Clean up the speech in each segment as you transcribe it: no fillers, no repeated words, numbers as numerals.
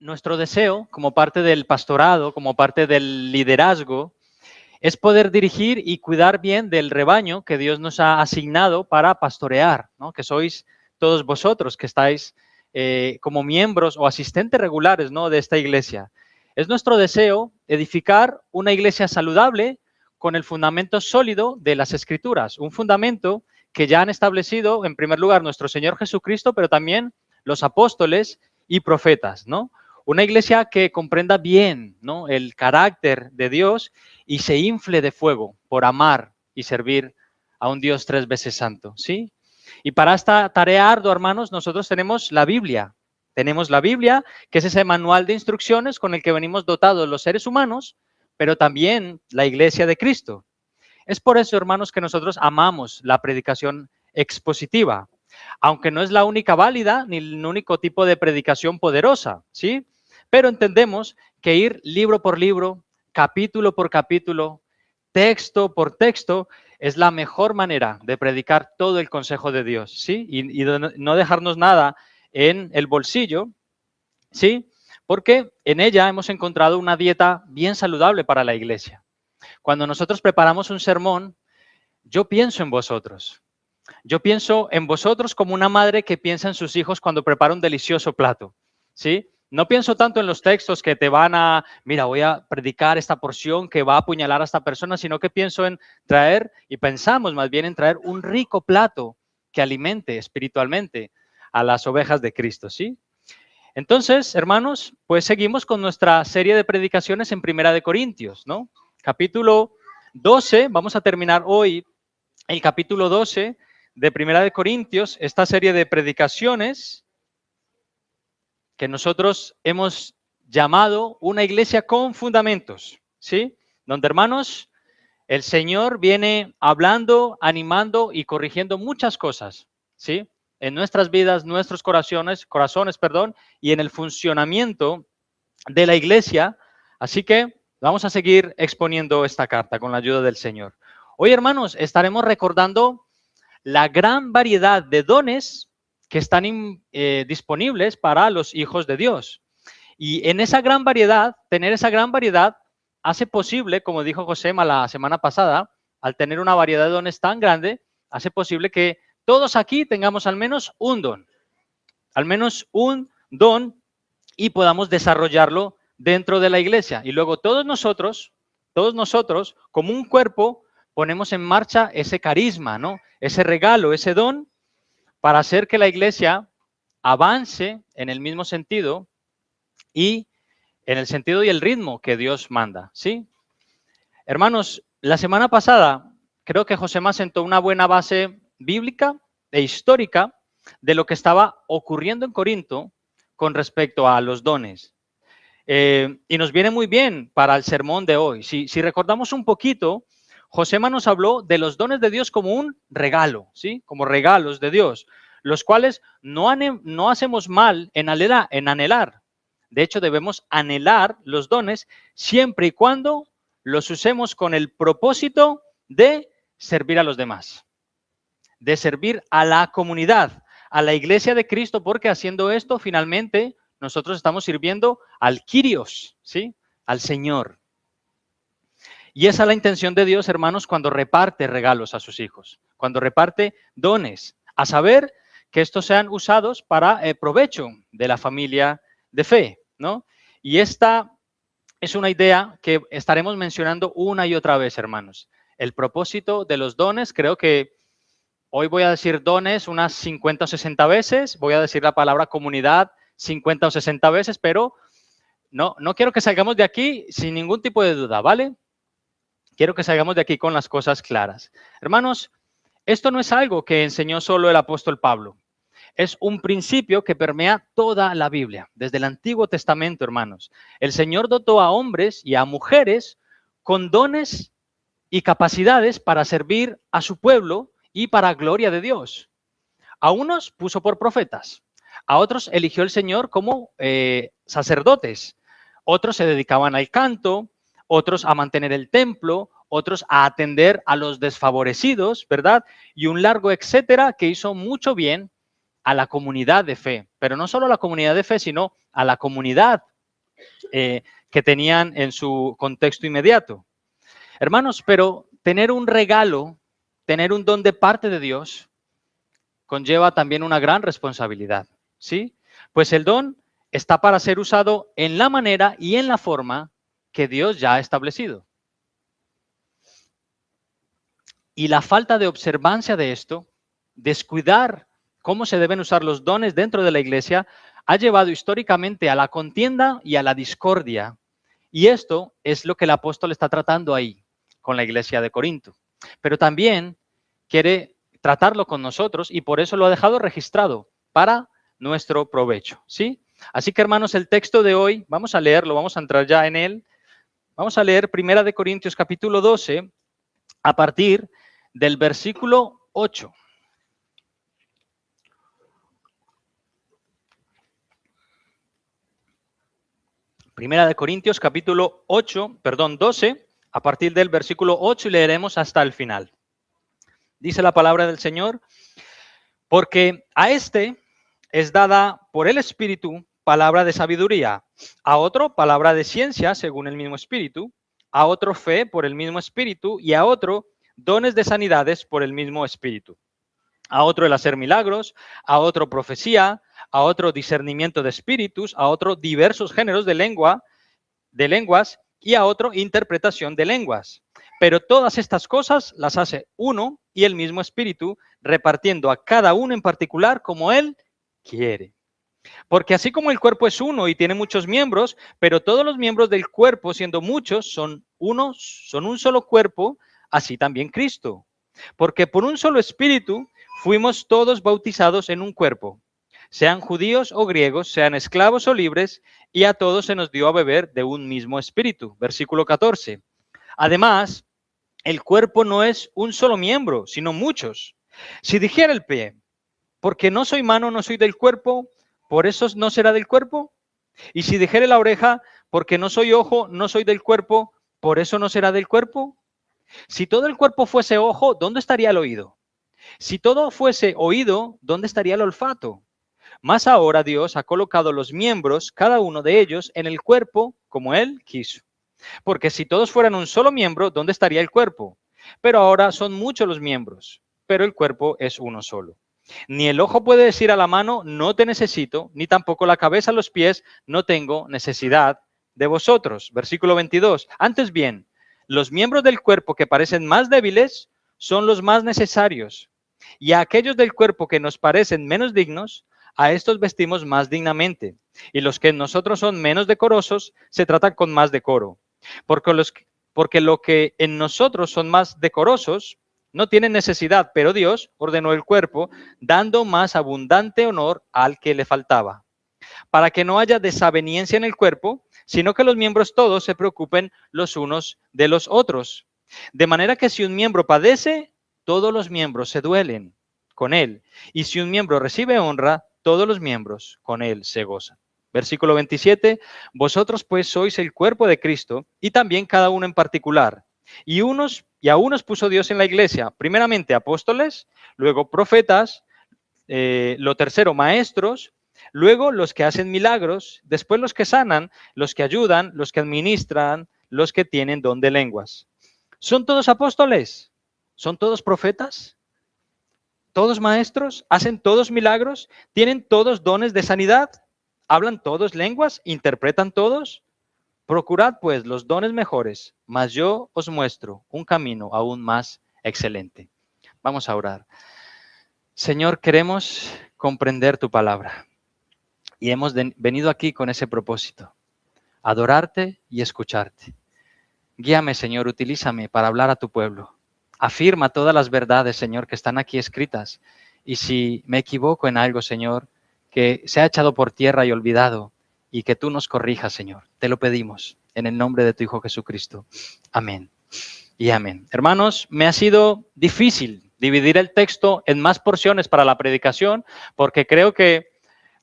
Nuestro deseo, como parte del pastorado, como parte del liderazgo, es poder dirigir y cuidar bien del rebaño que Dios nos ha asignado para pastorear, ¿no? Que sois todos vosotros que estáis como miembros o asistentes regulares, ¿no? De esta iglesia. Es nuestro deseo edificar una iglesia saludable con el fundamento sólido de las Escrituras, un fundamento que ya han establecido, en primer lugar, nuestro Señor Jesucristo, pero también los apóstoles y profetas, ¿no? Una iglesia que comprenda bien, ¿no? El carácter de Dios y se infle de fuego por amar y servir a un Dios 3 veces santo, ¿sí? Y para esta tarea ardua, hermanos, nosotros tenemos la Biblia. Tenemos la Biblia, que es ese manual de instrucciones con el que venimos dotados los seres humanos, pero también la iglesia de Cristo. Es por eso, hermanos, que nosotros amamos la predicación expositiva, aunque no es la única válida ni el único tipo de predicación poderosa, ¿sí? Pero entendemos que ir libro por libro, capítulo por capítulo, texto por texto, es la mejor manera de predicar todo el consejo de Dios, ¿sí? Y no dejarnos nada en el bolsillo, ¿sí? Porque en ella hemos encontrado una dieta bien saludable para la iglesia. Cuando nosotros preparamos un sermón, yo pienso en vosotros. Yo pienso en vosotros como una madre que piensa en sus hijos cuando prepara un delicioso plato, ¿sí? No pienso tanto en los textos que te van a, mira, voy a predicar esta porción que va a apuñalar a esta persona, sino que pienso en traer, y pensamos más bien en traer un rico plato que alimente espiritualmente a las ovejas de Cristo, ¿sí? Entonces, hermanos, pues seguimos con nuestra serie de predicaciones en Primera de Corintios, ¿no? Capítulo 12, vamos a terminar hoy el capítulo 12 de Primera de Corintios, esta serie de predicaciones que nosotros hemos llamado una iglesia con fundamentos, ¿sí? Donde, hermanos, el Señor viene hablando, animando y corrigiendo muchas cosas, ¿sí? En nuestras vidas, nuestros corazones, perdón, y en el funcionamiento de la iglesia. Así que vamos a seguir exponiendo esta carta con la ayuda del Señor. Hoy, hermanos, estaremos recordando la gran variedad de dones que están disponibles para los hijos de Dios. Y en esa gran variedad, tener esa gran variedad, hace posible, como dijo Josema la semana pasada, al tener una variedad de dones tan grande, hace posible que todos aquí tengamos al menos un don y podamos desarrollarlo dentro de la iglesia. Y luego todos nosotros, como un cuerpo, ponemos en marcha ese carisma, ¿no? Ese regalo, ese don, para hacer que la iglesia avance en el mismo sentido y en el sentido y el ritmo que Dios manda, ¿sí? Hermanos, la semana pasada creo que José sentó una buena base bíblica e histórica de lo que estaba ocurriendo en Corinto con respecto a los dones. Y nos viene muy bien para el sermón de hoy. Si recordamos un poquito, Josema nos habló de los dones de Dios como un regalo, ¿sí? Como regalos de Dios, los cuales no hacemos mal en anhelar. De hecho, debemos anhelar los dones siempre y cuando los usemos con el propósito de servir a los demás, de servir a la comunidad, a la iglesia de Cristo, porque haciendo esto, finalmente, nosotros estamos sirviendo al Kyrios, ¿sí? Al Señor. Y esa es la intención de Dios, hermanos, cuando reparte regalos a sus hijos, cuando reparte dones, a saber que estos sean usados para el provecho de la familia de fe, ¿no? Y esta es una idea que estaremos mencionando una y otra vez, hermanos. El propósito de los dones, creo que hoy voy a decir dones unas 50 o 60 veces, voy a decir la palabra comunidad 50 o 60 veces, pero no quiero que salgamos de aquí sin ningún tipo de duda, ¿vale? Quiero que salgamos de aquí con las cosas claras. Hermanos, esto no es algo que enseñó solo el apóstol Pablo. Es un principio que permea toda la Biblia, desde el Antiguo Testamento, hermanos. El Señor dotó a hombres y a mujeres con dones y capacidades para servir a su pueblo y para gloria de Dios. A unos puso por profetas, a otros eligió el Señor como sacerdotes, otros se dedicaban al canto, otros a mantener el templo, otros a atender a los desfavorecidos, ¿verdad? Y un largo etcétera que hizo mucho bien a la comunidad de fe, pero no solo a la comunidad de fe, sino a la comunidad que tenían en su contexto inmediato. Hermanos, pero tener un regalo, tener un don de parte de Dios, conlleva también una gran responsabilidad, ¿sí? Pues el don está para ser usado en la manera y en la forma que Dios ya ha establecido. Y la falta de observancia de esto, descuidar cómo se deben usar los dones dentro de la iglesia, ha llevado históricamente a la contienda y a la discordia. Y esto es lo que el apóstol está tratando ahí con la iglesia de Corinto. Pero también quiere tratarlo con nosotros y por eso lo ha dejado registrado para nuestro provecho, ¿sí? Así que, hermanos, el texto de hoy, vamos a leerlo, vamos a entrar ya en él. Vamos a leer 1 Corintios capítulo 12 a partir del versículo 8. Primera de Corintios capítulo 12, a partir del versículo 8 y leeremos hasta el final. Dice la palabra del Señor: porque a este es dada por el Espíritu palabra de sabiduría, a otro palabra de ciencia según el mismo Espíritu, a otro fe por el mismo Espíritu y a otro dones de sanidades por el mismo Espíritu, a otro el hacer milagros, a otro profecía, a otro discernimiento de espíritus, a otro diversos géneros de lenguas y a otro interpretación de lenguas. Pero todas estas cosas las hace uno y el mismo Espíritu, repartiendo a cada uno en particular como Él quiere. Porque así como el cuerpo es uno y tiene muchos miembros, pero todos los miembros del cuerpo, siendo muchos, son un solo cuerpo, así también Cristo. Porque por un solo Espíritu fuimos todos bautizados en un cuerpo, sean judíos o griegos, sean esclavos o libres, y a todos se nos dio a beber de un mismo Espíritu. Versículo 14. Además, el cuerpo no es un solo miembro, sino muchos. Si dijera el pie, porque no soy mano, no soy del cuerpo, ¿por eso no será del cuerpo? Y si dijere la oreja, porque no soy ojo, no soy del cuerpo, ¿por eso no será del cuerpo? Si todo el cuerpo fuese ojo, ¿dónde estaría el oído? Si todo fuese oído, ¿dónde estaría el olfato? Mas ahora Dios ha colocado los miembros, cada uno de ellos, en el cuerpo como Él quiso. Porque si todos fueran un solo miembro, ¿dónde estaría el cuerpo? Pero ahora son muchos los miembros, pero el cuerpo es uno solo. Ni el ojo puede decir a la mano, no te necesito, ni tampoco la cabeza a los pies, no tengo necesidad de vosotros. Versículo 22. Antes bien, los miembros del cuerpo que parecen más débiles son los más necesarios. Y a aquellos del cuerpo que nos parecen menos dignos, a estos vestimos más dignamente. Y los que en nosotros son menos decorosos, se tratan con más decoro. Porque lo que en nosotros son más decorosos, no tienen necesidad, pero Dios ordenó el cuerpo, dando más abundante honor al que le faltaba, para que no haya desaveniencia en el cuerpo, sino que los miembros todos se preocupen los unos de los otros. De manera que si un miembro padece, todos los miembros se duelen con él. Y si un miembro recibe honra, todos los miembros con él se gozan. Versículo 27, vosotros pues sois el cuerpo de Cristo y también cada uno en particular. Y a unos puso Dios en la iglesia, primeramente apóstoles, luego profetas, lo tercero maestros, luego los que hacen milagros, después los que sanan, los que ayudan, los que administran, los que tienen don de lenguas. ¿Son todos apóstoles? ¿Son todos profetas? ¿Todos maestros? ¿Hacen todos milagros? ¿Tienen todos dones de sanidad? ¿Hablan todos lenguas? ¿Interpretan todos? Procurad pues los dones mejores, mas yo os muestro un camino aún más excelente. Vamos a orar. Señor, queremos comprender tu palabra y hemos venido aquí con ese propósito, adorarte y escucharte. Guíame, Señor, utilízame para hablar a tu pueblo. Afirma todas las verdades, Señor, que están aquí escritas. Y si me equivoco en algo, Señor, que se ha echado por tierra y olvidado, y que tú nos corrijas, Señor. Te lo pedimos en el nombre de tu Hijo Jesucristo. Amén y amén. Hermanos, me ha sido difícil dividir el texto en más porciones para la predicación, porque creo que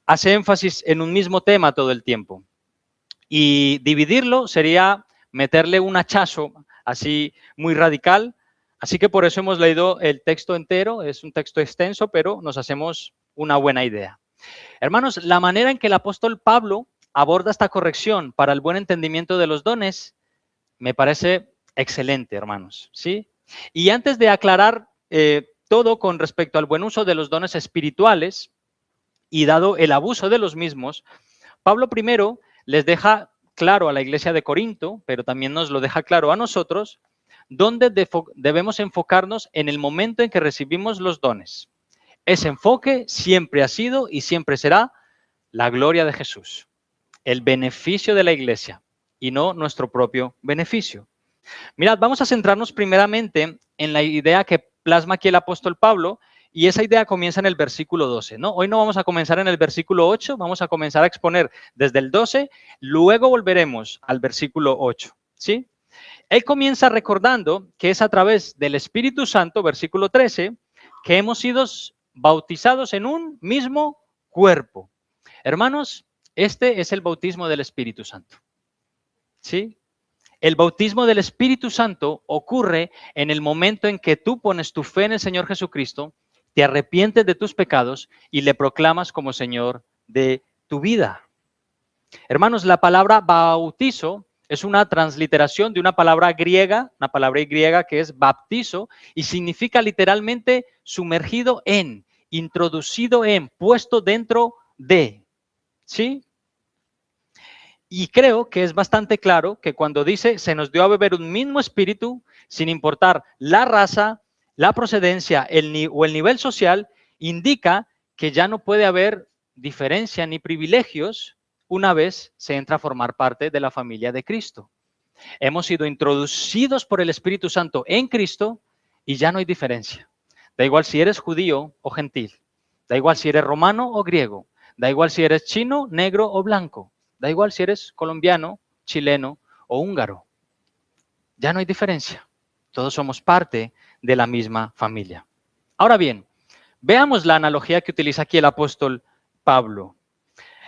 hace énfasis en un mismo tema todo el tiempo. Y dividirlo sería meterle un hachazo así muy radical. Así que por eso hemos leído el texto entero. Es un texto extenso, pero nos hacemos una buena idea. Hermanos, la manera en que el apóstol Pablo aborda esta corrección para el buen entendimiento de los dones me parece excelente, hermanos, ¿sí? Y antes de aclarar todo con respecto al buen uso de los dones espirituales y dado el abuso de los mismos, Pablo primero les deja claro a la iglesia de Corinto, pero también nos lo deja claro a nosotros, dónde debemos enfocarnos en el momento en que recibimos los dones. Ese enfoque siempre ha sido y siempre será la gloria de Jesús, el beneficio de la iglesia y no nuestro propio beneficio. Mirad, vamos a centrarnos primeramente en la idea que plasma aquí el apóstol Pablo, y esa idea comienza en el versículo 12, ¿no? Hoy no vamos a comenzar en el versículo 8, vamos a comenzar a exponer desde el 12, luego volveremos al versículo 8, ¿sí? Él comienza recordando que es a través del Espíritu Santo, versículo 13, que hemos sido bautizados en un mismo cuerpo. Hermanos, este es el bautismo del Espíritu Santo, ¿sí? El bautismo del Espíritu Santo ocurre en el momento en que tú pones tu fe en el Señor Jesucristo, te arrepientes de tus pecados y le proclamas como Señor de tu vida. Hermanos, la palabra bautizo es una transliteración de una palabra griega que es baptizo y significa literalmente sumergido en, introducido en, puesto dentro de, ¿sí? Y creo que es bastante claro que cuando dice se nos dio a beber un mismo espíritu, sin importar la raza, la procedencia o el nivel social, indica que ya no puede haber diferencia ni privilegios una vez se entra a formar parte de la familia de Cristo. Hemos sido introducidos por el Espíritu Santo en Cristo y ya no hay diferencia. Da igual si eres judío o gentil, da igual si eres romano o griego, da igual si eres chino, negro o blanco. Da igual si eres colombiano, chileno o húngaro. Ya no hay diferencia. Todos somos parte de la misma familia. Ahora bien, veamos la analogía que utiliza aquí el apóstol Pablo.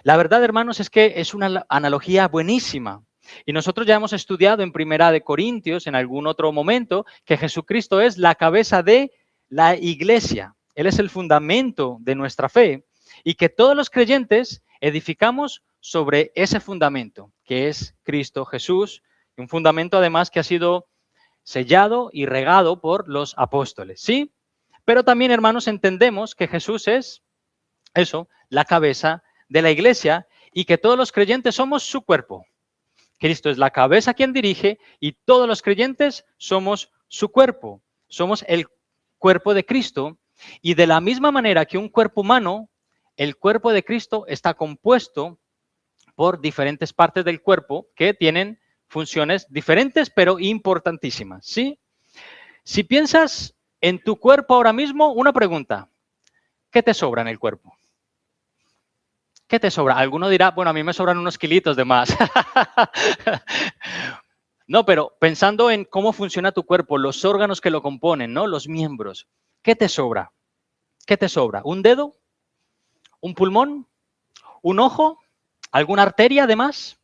La verdad, hermanos, es que es una analogía buenísima. Y nosotros ya hemos estudiado en Primera de Corintios, en algún otro momento, que Jesucristo es la cabeza de la iglesia. Él es el fundamento de nuestra fe y que todos los creyentes edificamos sobre ese fundamento, que es Cristo Jesús, y un fundamento además que ha sido sellado y regado por los apóstoles, ¿sí? Pero también, hermanos, entendemos que Jesús es eso, la cabeza de la iglesia y que todos los creyentes somos su cuerpo. Cristo es la cabeza quien dirige y todos los creyentes somos su cuerpo. Somos el cuerpo de Cristo y de la misma manera que un cuerpo humano, el cuerpo de Cristo está compuesto por diferentes partes del cuerpo que tienen funciones diferentes pero importantísimas, ¿sí? Si piensas en tu cuerpo ahora mismo, una pregunta, ¿qué te sobra en el cuerpo? ¿Qué te sobra? Alguno dirá, bueno, a mí me sobran unos kilitos de más. No, pero pensando en cómo funciona tu cuerpo, los órganos que lo componen, ¿no? Los miembros, ¿qué te sobra? ¿Qué te sobra? ¿Un dedo? ¿Un pulmón? ¿Un ojo? ¿Alguna arteria además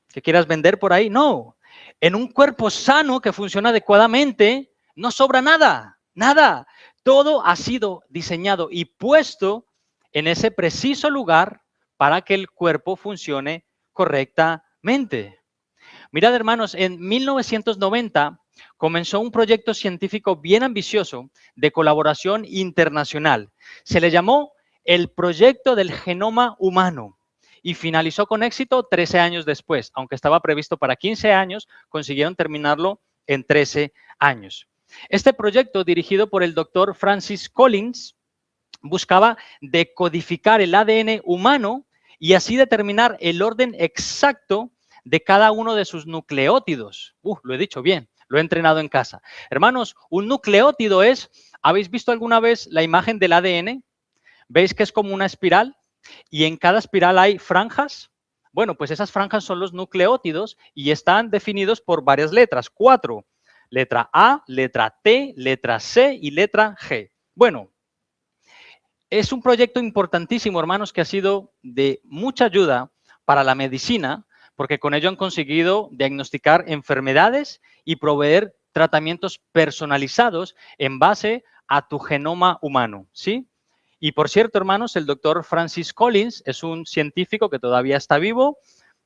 que quieras vender por ahí? No. En un cuerpo sano que funciona adecuadamente, no sobra nada, nada. Todo ha sido diseñado y puesto en ese preciso lugar para que el cuerpo funcione correctamente. Mirad, hermanos, en 1990 comenzó un proyecto científico bien ambicioso de colaboración internacional. Se le llamó el Proyecto del Genoma Humano y finalizó con éxito 13 años después. Aunque estaba previsto para 15 años, consiguieron terminarlo en 13 años. Este proyecto, dirigido por el doctor Francis Collins, buscaba decodificar el ADN humano y así determinar el orden exacto de cada uno de sus nucleótidos. Lo he dicho bien, lo he entrenado en casa. Hermanos, un nucleótido es, ¿habéis visto alguna vez la imagen del ADN? ¿Veis que es como una espiral? Y en cada espiral hay franjas. Bueno, pues esas franjas son los nucleótidos y están definidos por varias letras, 4. Letra A, letra T, letra C y letra G. Bueno, es un proyecto importantísimo, hermanos, que ha sido de mucha ayuda para la medicina, porque con ello han conseguido diagnosticar enfermedades y proveer tratamientos personalizados en base a tu genoma humano, ¿sí? Y por cierto, hermanos, el doctor Francis Collins es un científico que todavía está vivo,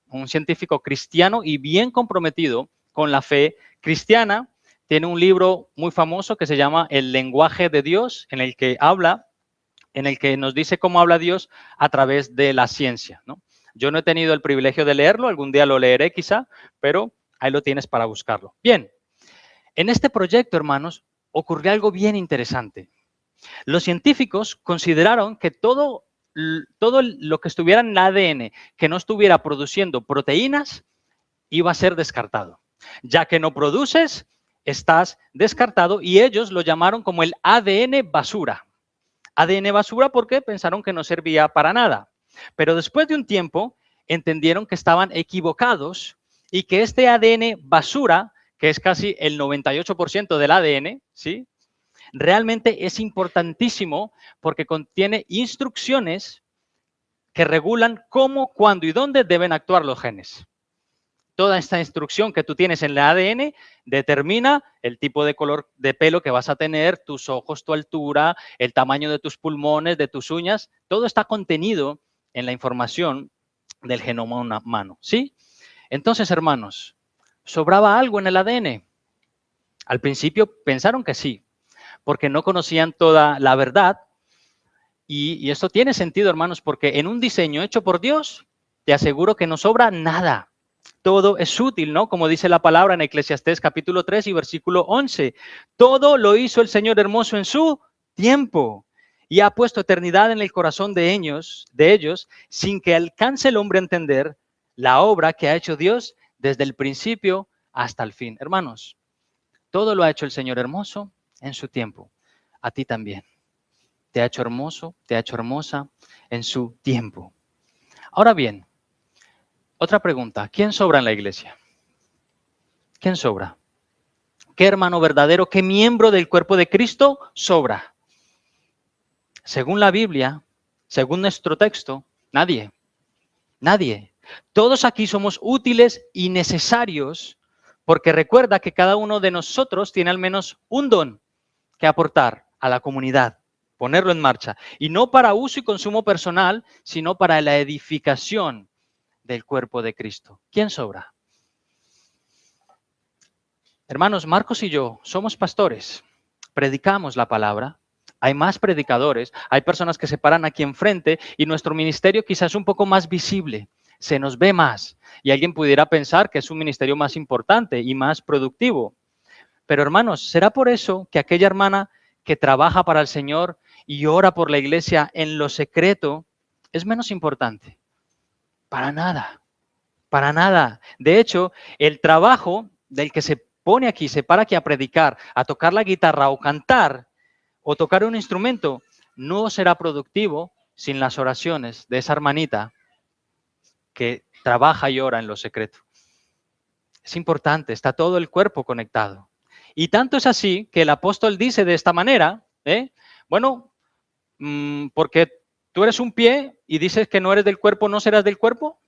un científico cristiano y bien comprometido con la fe cristiana. Tiene un libro muy famoso que se llama El lenguaje de Dios, en el que nos dice cómo habla Dios a través de la ciencia, ¿no? Yo no he tenido el privilegio de leerlo, algún día lo leeré quizá, pero ahí lo tienes para buscarlo. Bien, en este proyecto, hermanos, ocurrió algo bien interesante. Los científicos consideraron que todo lo que estuviera en el ADN que no estuviera produciendo proteínas iba a ser descartado. Ya que no produces, estás descartado y ellos lo llamaron como el ADN basura. ADN basura porque pensaron que no servía para nada. Pero después de un tiempo entendieron que estaban equivocados y que este ADN basura, que es casi el 98% del ADN, ¿sí?, realmente es importantísimo porque contiene instrucciones que regulan cómo, cuándo y dónde deben actuar los genes. Toda esta instrucción que tú tienes en el ADN determina el tipo de color de pelo que vas a tener, tus ojos, tu altura, el tamaño de tus pulmones, de tus uñas. Todo está contenido en la información del genoma humano, ¿sí? Entonces, hermanos, ¿sobraba algo en el ADN? Al principio pensaron que sí, porque no conocían toda la verdad. Y esto tiene sentido, hermanos, porque en un diseño hecho por Dios, te aseguro que no sobra nada. Todo es útil, ¿no? Como dice la palabra en Eclesiastés capítulo 3 y versículo 11. Todo lo hizo el Señor hermoso en su tiempo y ha puesto eternidad en el corazón de ellos, sin que alcance el hombre a entender la obra que ha hecho Dios desde el principio hasta el fin. Hermanos, todo lo ha hecho el Señor hermoso en su tiempo. A ti también. Te ha hecho hermoso, te ha hecho hermosa en su tiempo. Ahora bien, otra pregunta. ¿Quién sobra en la iglesia? ¿Quién sobra? ¿Qué hermano verdadero, qué miembro del cuerpo de Cristo sobra? Según la Biblia, según nuestro texto, nadie. Nadie. Todos aquí somos útiles y necesarios porque recuerda que cada uno de nosotros tiene al menos un don que aportar a la comunidad, ponerlo en marcha. Y no para uso y consumo personal, sino para la edificación del cuerpo de Cristo. ¿Quién sobra? Hermanos, Marcos y yo somos pastores, predicamos la palabra, hay más predicadores, hay personas que se paran aquí enfrente y nuestro ministerio quizás es un poco más visible, se nos ve más y alguien pudiera pensar que es un ministerio más importante y más productivo. Pero hermanos, ¿será por eso que aquella hermana que trabaja para el Señor y ora por la iglesia en lo secreto es menos importante? Para nada, para nada. De hecho, el trabajo del que se pone aquí, se para aquí a predicar, a tocar la guitarra o cantar o tocar un instrumento, no será productivo sin las oraciones de esa hermanita que trabaja y ora en lo secreto. Es importante, está todo el cuerpo conectado. Y tanto es así que el apóstol dice de esta manera, bueno, porque tú eres un pie y dices que no eres del cuerpo, ¿no serás del cuerpo?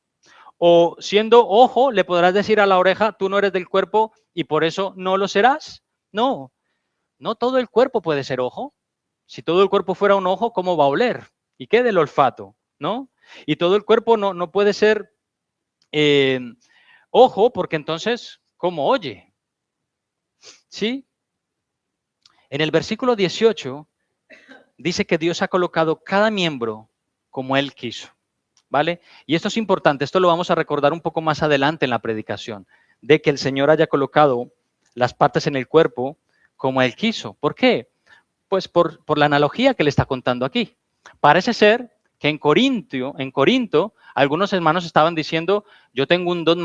O siendo ojo, le podrás decir a la oreja, tú no eres del cuerpo y por eso no lo serás. No, no todo el cuerpo puede ser ojo. Si todo el cuerpo fuera un ojo, ¿cómo va a oler? ¿Y qué del olfato? ¿No? Y todo el cuerpo no puede ser ojo, porque entonces, ¿cómo oye? ¿Sí? En el versículo 18 dice que Dios ha colocado cada miembro como Él quiso, ¿vale? Y esto es importante, esto lo vamos a recordar un poco más adelante en la predicación, de que el Señor haya colocado las partes en el cuerpo como Él quiso. ¿Por qué? Pues por la analogía que le está contando aquí. Parece ser que en Corinto, algunos hermanos estaban diciendo, yo tengo un don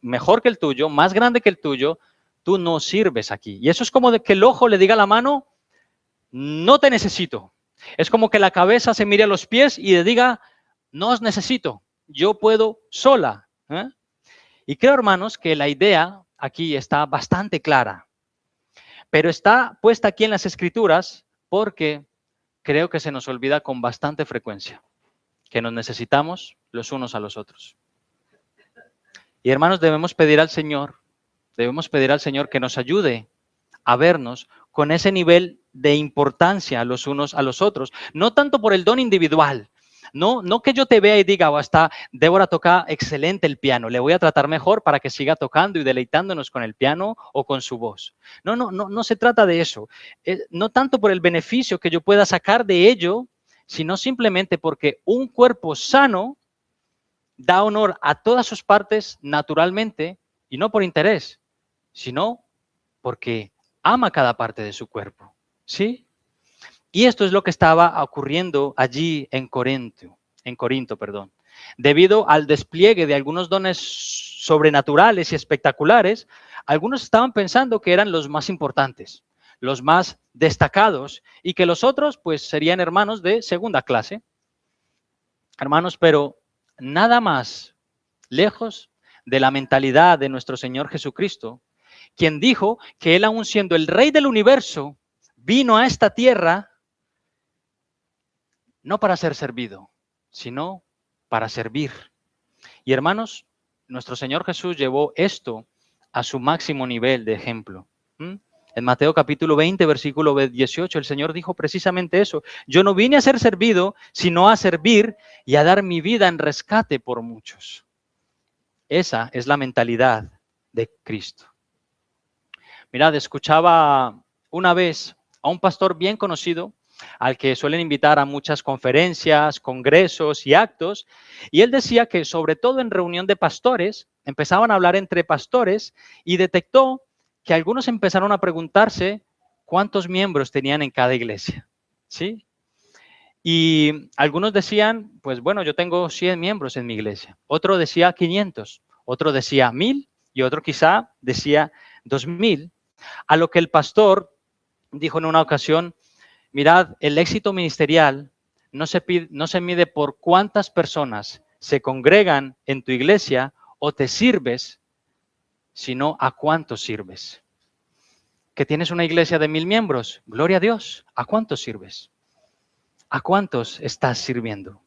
mejor que el tuyo, más grande que el tuyo, tú no sirves aquí. Y eso es como de que el ojo le diga a la mano, no te necesito. Es como que la cabeza se mire a los pies y le diga, no os necesito, yo puedo sola. Y creo, hermanos, que la idea aquí está bastante clara, pero está puesta aquí en las Escrituras porque creo que se nos olvida con bastante frecuencia que nos necesitamos los unos a los otros. Y hermanos, debemos pedir al Señor que nos ayude a vernos con ese nivel de importancia los unos a los otros, no tanto por el don individual, no que yo te vea y diga, hasta Débora toca excelente el piano, le voy a tratar mejor para que siga tocando y deleitándonos con el piano o con su voz. No se trata de eso. No tanto por el beneficio que yo pueda sacar de ello, sino simplemente porque un cuerpo sano da honor a todas sus partes naturalmente y no por interés, sino porque ama cada parte de su cuerpo. ¿Sí? Y esto es lo que estaba ocurriendo allí en Corinto, Debido al despliegue de algunos dones sobrenaturales y espectaculares, algunos estaban pensando que eran los más importantes, los más destacados, y que los otros pues serían hermanos de segunda clase. Hermanos, pero nada más lejos de la mentalidad de nuestro Señor Jesucristo, quien dijo que Él, aun siendo el Rey del universo, vino a esta tierra no para ser servido, sino para servir. Y hermanos, nuestro Señor Jesús llevó esto a su máximo nivel de ejemplo. En Mateo capítulo 20, versículo 18, el Señor dijo precisamente eso. Yo no vine a ser servido, sino a servir y a dar mi vida en rescate por muchos. Esa es la mentalidad de Cristo. Mirad, escuchaba una vez a un pastor bien conocido, al que suelen invitar a muchas conferencias, congresos y actos, y él decía que sobre todo en reunión de pastores, empezaban a hablar entre pastores y detectó que algunos empezaron a preguntarse cuántos miembros tenían en cada iglesia, ¿sí? Y algunos decían, pues bueno, yo tengo 100 miembros en mi iglesia. Otro decía 500, otro decía 1000 y otro quizá decía 2000. A lo que el pastor dijo en una ocasión, mirad, el éxito ministerial no se mide por cuántas personas se congregan en tu iglesia o te sirves, sino a cuántos sirves. Que tienes una iglesia de 1000 miembros, gloria a Dios, ¿a cuántos sirves? ¿A cuántos estás sirviendo?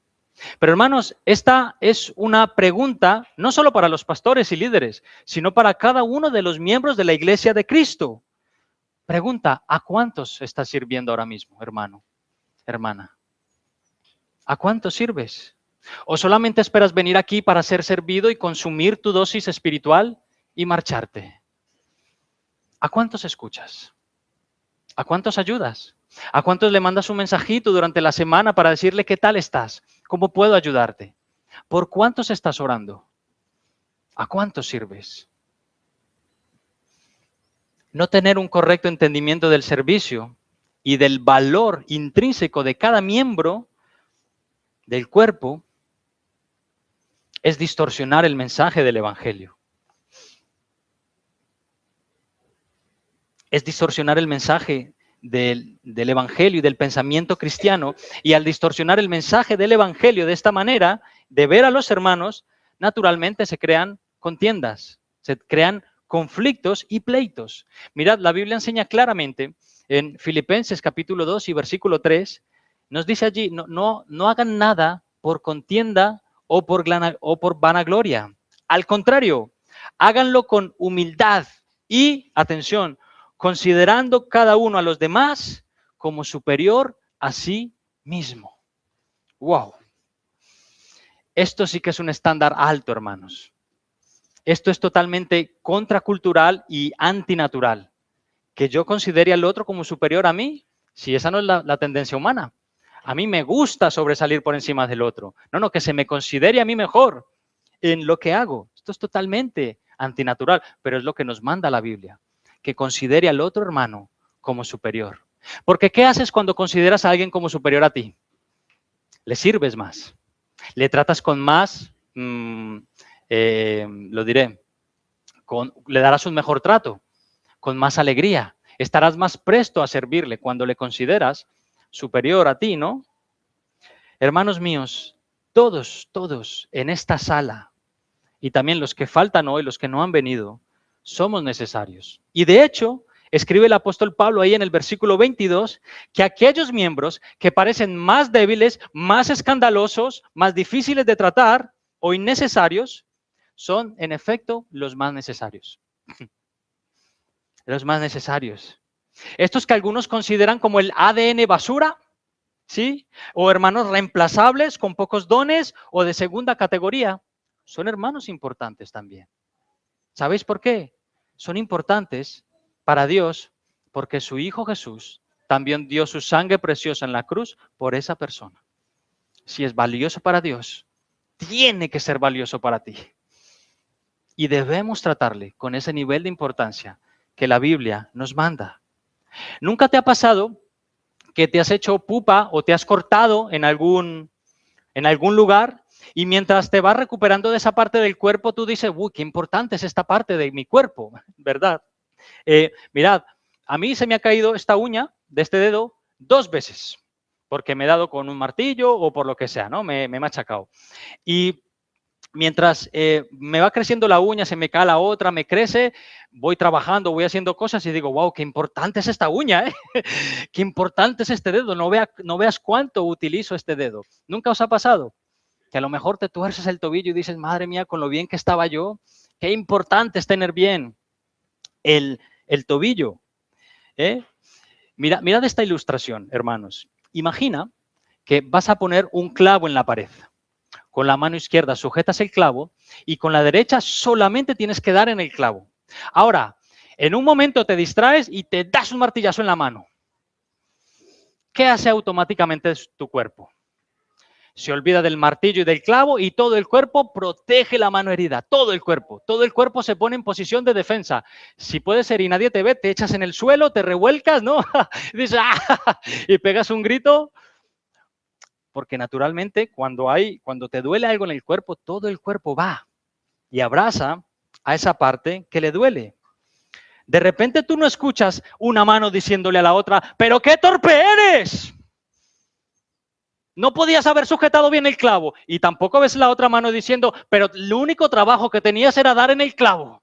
Pero hermanos, esta es una pregunta no solo para los pastores y líderes, sino para cada uno de los miembros de la iglesia de Cristo. Pregunta, ¿a cuántos estás sirviendo ahora mismo, hermano, hermana? ¿A cuántos sirves? ¿O solamente esperas venir aquí para ser servido y consumir tu dosis espiritual y marcharte? ¿A cuántos escuchas? ¿A cuántos ayudas? ¿A cuántos le mandas un mensajito durante la semana para decirle qué tal estás? ¿Cómo puedo ayudarte? ¿Por cuántos estás orando? ¿A cuántos sirves? No tener un correcto entendimiento del servicio y del valor intrínseco de cada miembro del cuerpo es distorsionar el mensaje del Evangelio. Es distorsionar el mensaje del Evangelio y del pensamiento cristiano, y al distorsionar el mensaje del Evangelio de esta manera, de ver a los hermanos, naturalmente se crean contiendas, se crean conflictos y pleitos. Mirad, la Biblia enseña claramente en Filipenses capítulo 2 y versículo 3, nos dice allí, no hagan nada por contienda o por vanagloria. Al contrario, háganlo con humildad y, atención, considerando cada uno a los demás como superior a sí mismo. ¡Wow! Esto sí que es un estándar alto, hermanos. Esto es totalmente contracultural y antinatural. Que yo considere al otro como superior a mí, si esa no es la tendencia humana. A mí me gusta sobresalir por encima del otro. No, que se me considere a mí mejor en lo que hago. Esto es totalmente antinatural, pero es lo que nos manda la Biblia. Que considere al otro hermano como superior. Porque ¿qué haces cuando consideras a alguien como superior a ti? le sirves más, le tratas con más, lo diré, le darás un mejor trato, con más alegría, estarás más presto a servirle cuando le consideras superior a ti, ¿no? Hermanos míos, todos en esta sala, y también los que faltan hoy, los que no han venido, somos necesarios. Y de hecho, escribe el apóstol Pablo ahí en el versículo 22, que aquellos miembros que parecen más débiles, más escandalosos, más difíciles de tratar o innecesarios, son en efecto los más necesarios. Los más necesarios. Estos que algunos consideran como el ADN basura, ¿sí? O hermanos reemplazables con pocos dones o de segunda categoría, son hermanos importantes también. ¿Sabéis por qué? Son importantes para Dios porque su Hijo Jesús también dio su sangre preciosa en la cruz por esa persona. Si es valioso para Dios, tiene que ser valioso para ti. Y debemos tratarle con ese nivel de importancia que la Biblia nos manda. ¿Nunca te ha pasado que te has hecho pupa o te has cortado en algún lugar y mientras te vas recuperando de esa parte del cuerpo, tú dices, uy, qué importante es esta parte de mi cuerpo, ¿verdad? Mirad, a mí se me ha caído esta uña de este dedo 2 veces, porque me he dado con un martillo o por lo que sea, ¿no? Me he machacado. Y mientras me va creciendo la uña, se me cae la otra, me crece, voy trabajando, voy haciendo cosas y digo, wow, qué importante es esta uña, ¿eh? Qué importante es este dedo, no veas cuánto utilizo este dedo. ¿Nunca os ha pasado? Que a lo mejor te tuerces el tobillo y dices, madre mía, con lo bien que estaba yo, qué importante es tener bien el tobillo. ¿Eh? Mirad esta ilustración, hermanos. Imagina que vas a poner un clavo en la pared. Con la mano izquierda sujetas el clavo y con la derecha solamente tienes que dar en el clavo. Ahora, en un momento te distraes y te das un martillazo en la mano. ¿Qué hace automáticamente tu cuerpo? Se olvida del martillo y del clavo y todo el cuerpo protege la mano herida, todo el cuerpo se pone en posición de defensa. Si puede ser y nadie te ve, te echas en el suelo, te revuelcas, ¿no? Y dices, ¡ah! Y pegas un grito, porque naturalmente cuando te duele algo en el cuerpo, todo el cuerpo va y abraza a esa parte que le duele. De repente tú no escuchas una mano diciéndole a la otra, pero qué torpe eres. No podías haber sujetado bien el clavo. Y tampoco ves la otra mano diciendo, pero el único trabajo que tenías era dar en el clavo.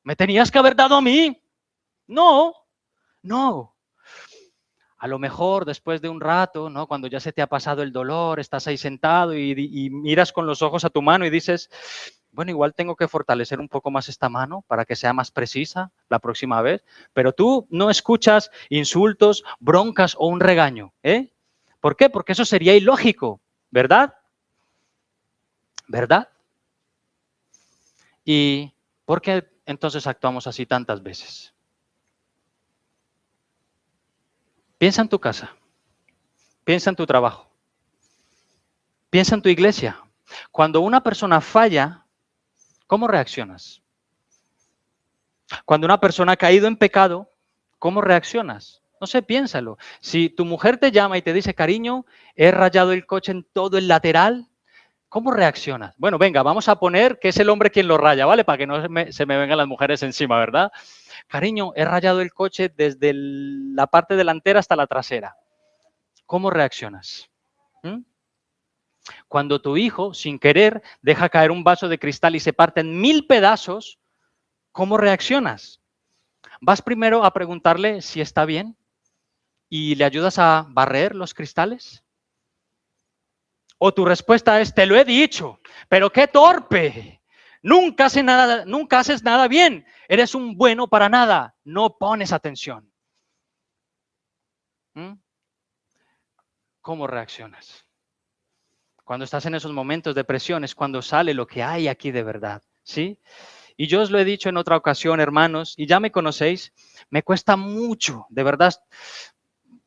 ¿Me tenías que haber dado a mí? No, no. A lo mejor después de un rato, ¿no? Cuando ya se te ha pasado el dolor, estás ahí sentado y miras con los ojos a tu mano y dices, bueno, igual tengo que fortalecer un poco más esta mano para que sea más precisa la próxima vez. Pero tú no escuchas insultos, broncas o un regaño, ¿eh? ¿Por qué? Porque eso sería ilógico, ¿verdad? ¿Verdad? ¿Y por qué entonces actuamos así tantas veces? Piensa en tu casa, piensa en tu trabajo, piensa en tu iglesia. Cuando una persona falla, ¿cómo reaccionas? Cuando una persona ha caído en pecado, ¿cómo reaccionas? No sé, piénsalo. Si tu mujer te llama y te dice, cariño, he rayado el coche en todo el lateral, ¿cómo reaccionas? Bueno, venga, vamos a poner que es el hombre quien lo raya, ¿vale? Para que no se me vengan las mujeres encima, ¿verdad? Cariño, he rayado el coche desde la parte delantera hasta la trasera. ¿Cómo reaccionas? ¿Mm? Cuando tu hijo, sin querer, deja caer un vaso de cristal y se parte en 1000 pedazos, ¿cómo reaccionas? ¿Vas primero a preguntarle si está bien y le ayudas a barrer los cristales? ¿O tu respuesta es, te lo he dicho, pero qué torpe? Nunca haces nada bien. Eres un bueno para nada. No pones atención. ¿Mm? ¿Cómo reaccionas? Cuando estás en esos momentos de presión es cuando sale lo que hay aquí de verdad, ¿sí? Y yo os lo he dicho en otra ocasión, hermanos, y ya me conocéis, me cuesta mucho, de verdad,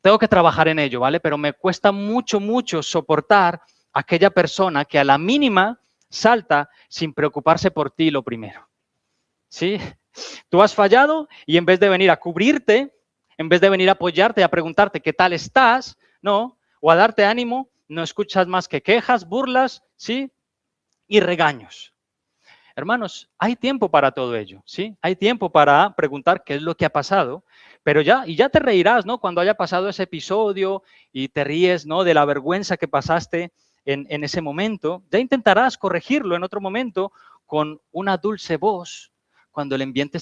tengo que trabajar en ello, ¿vale? Pero me cuesta mucho, mucho soportar a aquella persona que a la mínima salta sin preocuparse por ti lo primero, ¿sí? Tú has fallado y en vez de venir a cubrirte, en vez de venir a apoyarte y a preguntarte qué tal estás, ¿no? O a darte ánimo, no escuchas más que quejas, burlas, ¿sí? Y regaños. Hermanos, hay tiempo para todo ello, ¿sí? Hay tiempo para preguntar qué es lo que ha pasado, pero ya te reirás, ¿no? Cuando haya pasado ese episodio y te ríes, ¿no? De la vergüenza que pasaste en ese momento. Ya intentarás corregirlo en otro momento con una dulce voz cuando el ambiente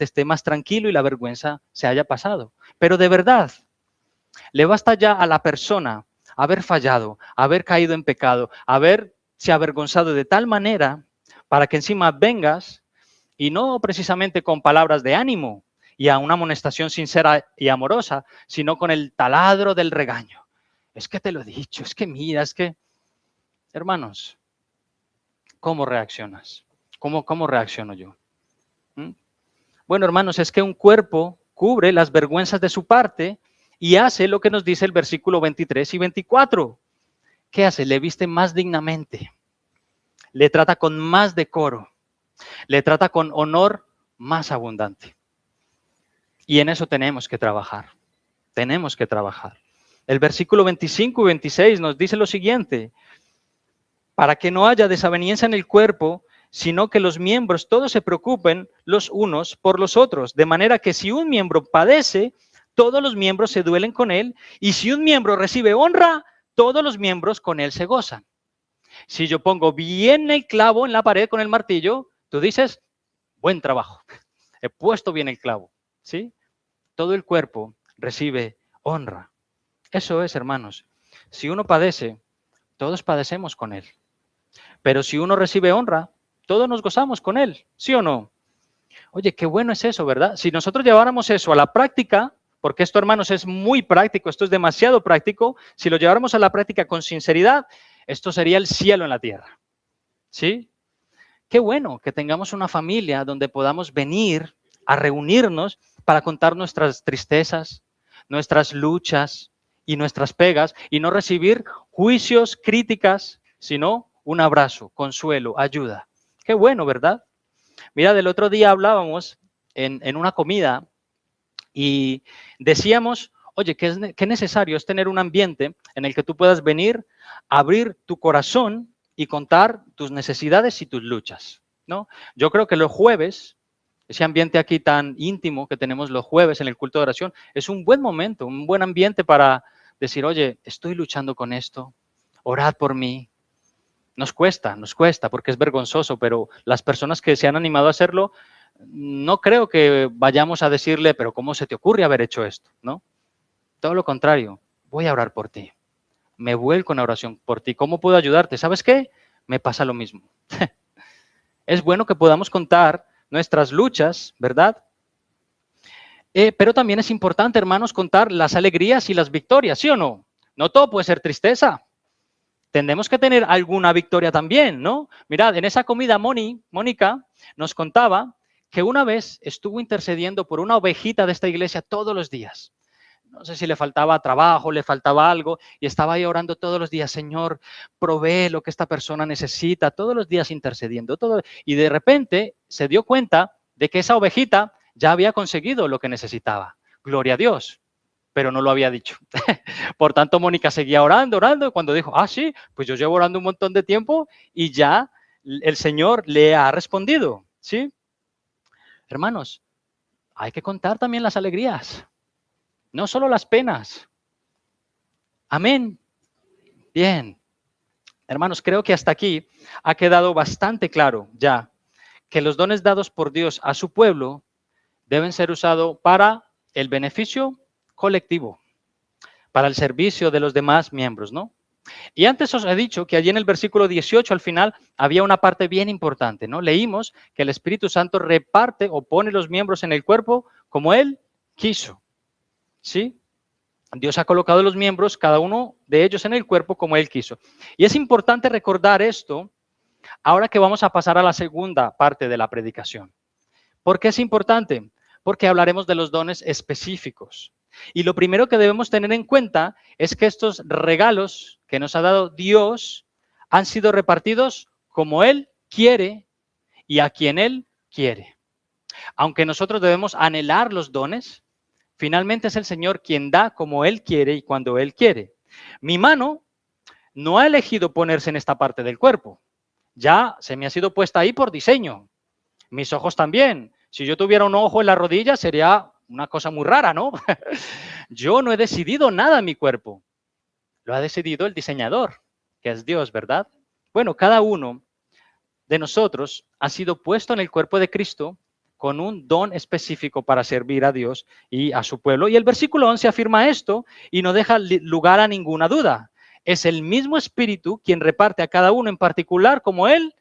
esté más tranquilo y la vergüenza se haya pasado. Pero de verdad, le basta ya a la persona haber fallado, haber caído en pecado, haberse avergonzado de tal manera para que encima vengas y no precisamente con palabras de ánimo y a una amonestación sincera y amorosa, sino con el taladro del regaño. Es que te lo he dicho, es que mira, es que, hermanos, ¿cómo reaccionas? ¿Cómo reacciono yo? ¿Mm? Bueno, hermanos, es que un cuerpo cubre las vergüenzas de su parte y hace lo que nos dice el versículo 23 y 24. ¿Qué hace? Le viste más dignamente, le trata con más decoro, le trata con honor más abundante. Y en eso tenemos que trabajar, tenemos que trabajar. El versículo 25 y 26 nos dice lo siguiente: para que no haya desaveniencia en el cuerpo, sino que los miembros todos se preocupen los unos por los otros, de manera que si un miembro padece, todos los miembros se duelen con él, y si un miembro recibe honra, todos los miembros con él se gozan. Si yo pongo bien el clavo en la pared con el martillo, tú dices, buen trabajo, he puesto bien el clavo, ¿sí? Todo el cuerpo recibe honra. Eso es, hermanos. Si uno padece, todos padecemos con él. Pero si uno recibe honra, todos nos gozamos con él, ¿sí o no? Oye, qué bueno es eso, ¿verdad? Si nosotros lleváramos eso a la práctica, porque esto, hermanos, es muy práctico, esto es demasiado práctico, si lo lleváramos a la práctica con sinceridad, esto sería el cielo en la tierra, ¿sí? Qué bueno que tengamos una familia donde podamos venir a reunirnos para contar nuestras tristezas, nuestras luchas y nuestras pegas y no recibir juicios, críticas, sino un abrazo, consuelo, ayuda. Qué bueno, ¿verdad? Mira, del otro día hablábamos en una comida y decíamos, oye, qué necesario es tener un ambiente en el que tú puedas venir, abrir tu corazón y contar tus necesidades y tus luchas, ¿no? Yo creo que los jueves, ese ambiente aquí tan íntimo que tenemos los jueves en el culto de oración, es un buen momento, un buen ambiente para decir, oye, estoy luchando con esto, orad por mí. Nos cuesta porque es vergonzoso, pero las personas que se han animado a hacerlo, no creo que vayamos a decirle, pero ¿cómo se te ocurre haber hecho esto? ¿No? Todo lo contrario, voy a orar por ti. Me vuelco en oración por ti. ¿Cómo puedo ayudarte? ¿Sabes qué? Me pasa lo mismo. Es bueno que podamos contar nuestras luchas, ¿verdad? Pero también es importante, hermanos, contar las alegrías y las victorias, ¿sí o no? No todo puede ser tristeza. Tendremos que tener alguna victoria también, ¿no? Mirad, en esa comida Mónica nos contaba que una vez estuvo intercediendo por una ovejita de esta iglesia todos los días. No sé si le faltaba trabajo, le faltaba algo, y estaba ahí orando todos los días, Señor, provee lo que esta persona necesita, todos los días intercediendo. Y de repente se dio cuenta de que esa ovejita ya había conseguido lo que necesitaba. Gloria a Dios, pero no lo había dicho. Por tanto, Mónica seguía orando, y cuando dijo, sí, pues yo llevo orando un montón de tiempo y ya el Señor le ha respondido, ¿sí? Hermanos, hay que contar también las alegrías, no solo las penas. Amén. Bien. Hermanos, creo que hasta aquí ha quedado bastante claro ya que los dones dados por Dios a su pueblo deben ser usados para el beneficio colectivo, para el servicio de los demás miembros, ¿no? Y antes os he dicho que allí en el versículo 18 al final había una parte bien importante, ¿no? Leímos que el Espíritu Santo reparte o pone los miembros en el cuerpo como Él quiso, ¿sí? Dios ha colocado los miembros, cada uno de ellos en el cuerpo como Él quiso. Y es importante recordar esto ahora que vamos a pasar a la segunda parte de la predicación. ¿Por qué es importante? Porque hablaremos de los dones específicos. Y lo primero que debemos tener en cuenta es que estos regalos que nos ha dado Dios han sido repartidos como Él quiere y a quien Él quiere. Aunque nosotros debemos anhelar los dones, finalmente es el Señor quien da como Él quiere y cuando Él quiere. Mi mano no ha elegido ponerse en esta parte del cuerpo. Ya se me ha sido puesta ahí por diseño. Mis ojos también. Si yo tuviera un ojo en la rodilla sería una cosa muy rara, ¿no? Yo no he decidido nada en mi cuerpo. Lo ha decidido el diseñador, que es Dios, ¿verdad? Bueno, cada uno de nosotros ha sido puesto en el cuerpo de Cristo con un don específico para servir a Dios y a su pueblo. Y el versículo 11 afirma esto y no deja lugar a ninguna duda. Es el mismo Espíritu quien reparte a cada uno en particular como Él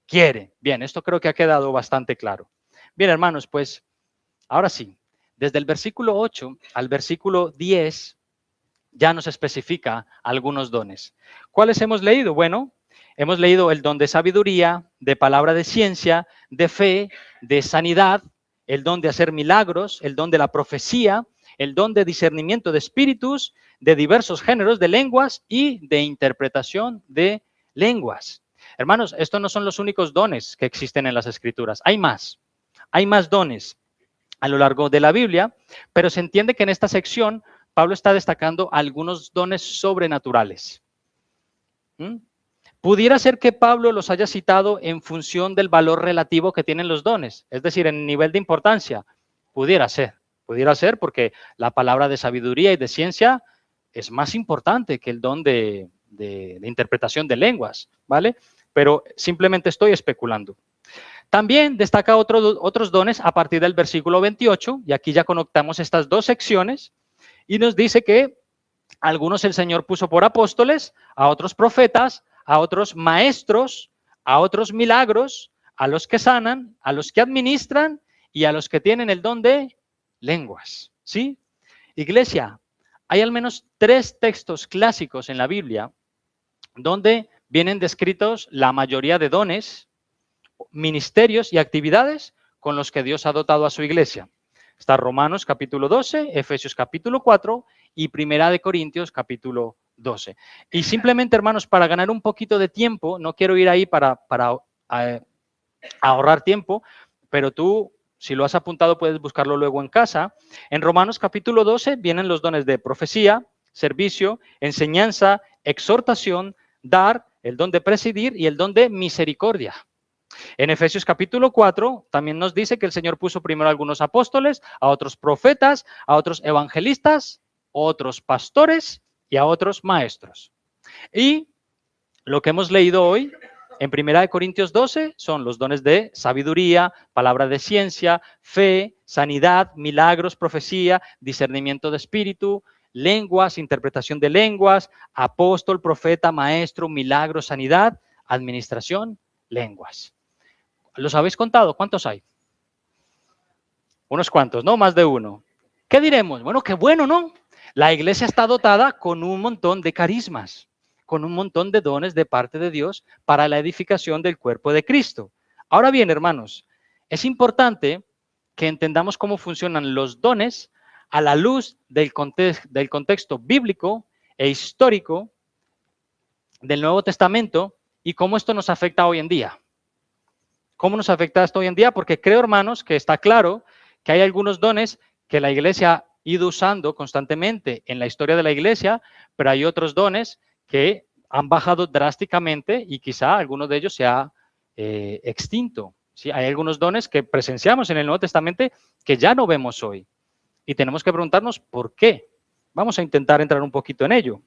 quiere. Bien, esto creo que ha quedado bastante claro. Bien, hermanos, pues ahora sí, desde el versículo 8 al versículo 10 ya nos especifica algunos dones. ¿Cuáles hemos leído? Bueno, hemos leído el don de sabiduría, de palabra de ciencia, de fe, de sanidad, el don de hacer milagros, el don de la profecía, el don de discernimiento de espíritus, de diversos géneros de lenguas y de interpretación de lenguas. Hermanos, estos no son los únicos dones que existen en las Escrituras. Hay más dones a lo largo de la Biblia, pero se entiende que en esta sección Pablo está destacando algunos dones sobrenaturales. Pudiera ser que Pablo los haya citado en función del valor relativo que tienen los dones, es decir, en nivel de importancia. Pudiera ser porque la palabra de sabiduría y de ciencia es más importante que el don de interpretación de lenguas, ¿vale? Pero simplemente estoy especulando. También destaca otros dones a partir del versículo 28, y aquí ya conectamos estas dos secciones, y nos dice que algunos el Señor puso por apóstoles, a otros profetas, a otros maestros, a otros milagros, a los que sanan, a los que administran y a los que tienen el don de lenguas. ¿Sí? Iglesia, hay al menos 3 textos clásicos en la Biblia donde vienen descritos la mayoría de dones, ministerios y actividades con los que Dios ha dotado a su iglesia. Está Romanos capítulo 12, Efesios capítulo 4 y Primera de Corintios capítulo 12. Y simplemente, hermanos, para ganar un poquito de tiempo, no quiero ir ahí para ahorrar tiempo, pero tú, si lo has apuntado, puedes buscarlo luego en casa. En Romanos capítulo 12 vienen los dones de profecía, servicio, enseñanza, exhortación, dar, el don de presidir y el don de misericordia. En Efesios capítulo 4 también nos dice que el Señor puso primero a algunos apóstoles, a otros profetas, a otros evangelistas, a otros pastores y a otros maestros. Y lo que hemos leído hoy en 1 Corintios 12 son los dones de sabiduría, palabra de ciencia, fe, sanidad, milagros, profecía, discernimiento de espíritu, lenguas, interpretación de lenguas, apóstol, profeta, maestro, milagros, sanidad, administración, lenguas. ¿Los habéis contado? ¿Cuántos hay? Unos cuantos, ¿no? Más de uno. ¿Qué diremos? Bueno, qué bueno, ¿no? La iglesia está dotada con un montón de carismas, con un montón de dones de parte de Dios para la edificación del cuerpo de Cristo. Ahora bien, hermanos, es importante que entendamos cómo funcionan los dones a la luz del contexto bíblico e histórico del Nuevo Testamento y cómo esto nos afecta hoy en día. ¿Cómo nos afecta esto hoy en día? Porque creo, hermanos, que está claro que hay algunos dones que la iglesia ha ido usando constantemente en la historia de la iglesia, pero hay otros dones que han bajado drásticamente y quizá alguno de ellos se ha extinto. ¿Sí? Hay algunos dones que presenciamos en el Nuevo Testamento que ya no vemos hoy y tenemos que preguntarnos por qué. Vamos a intentar entrar un poquito en ello.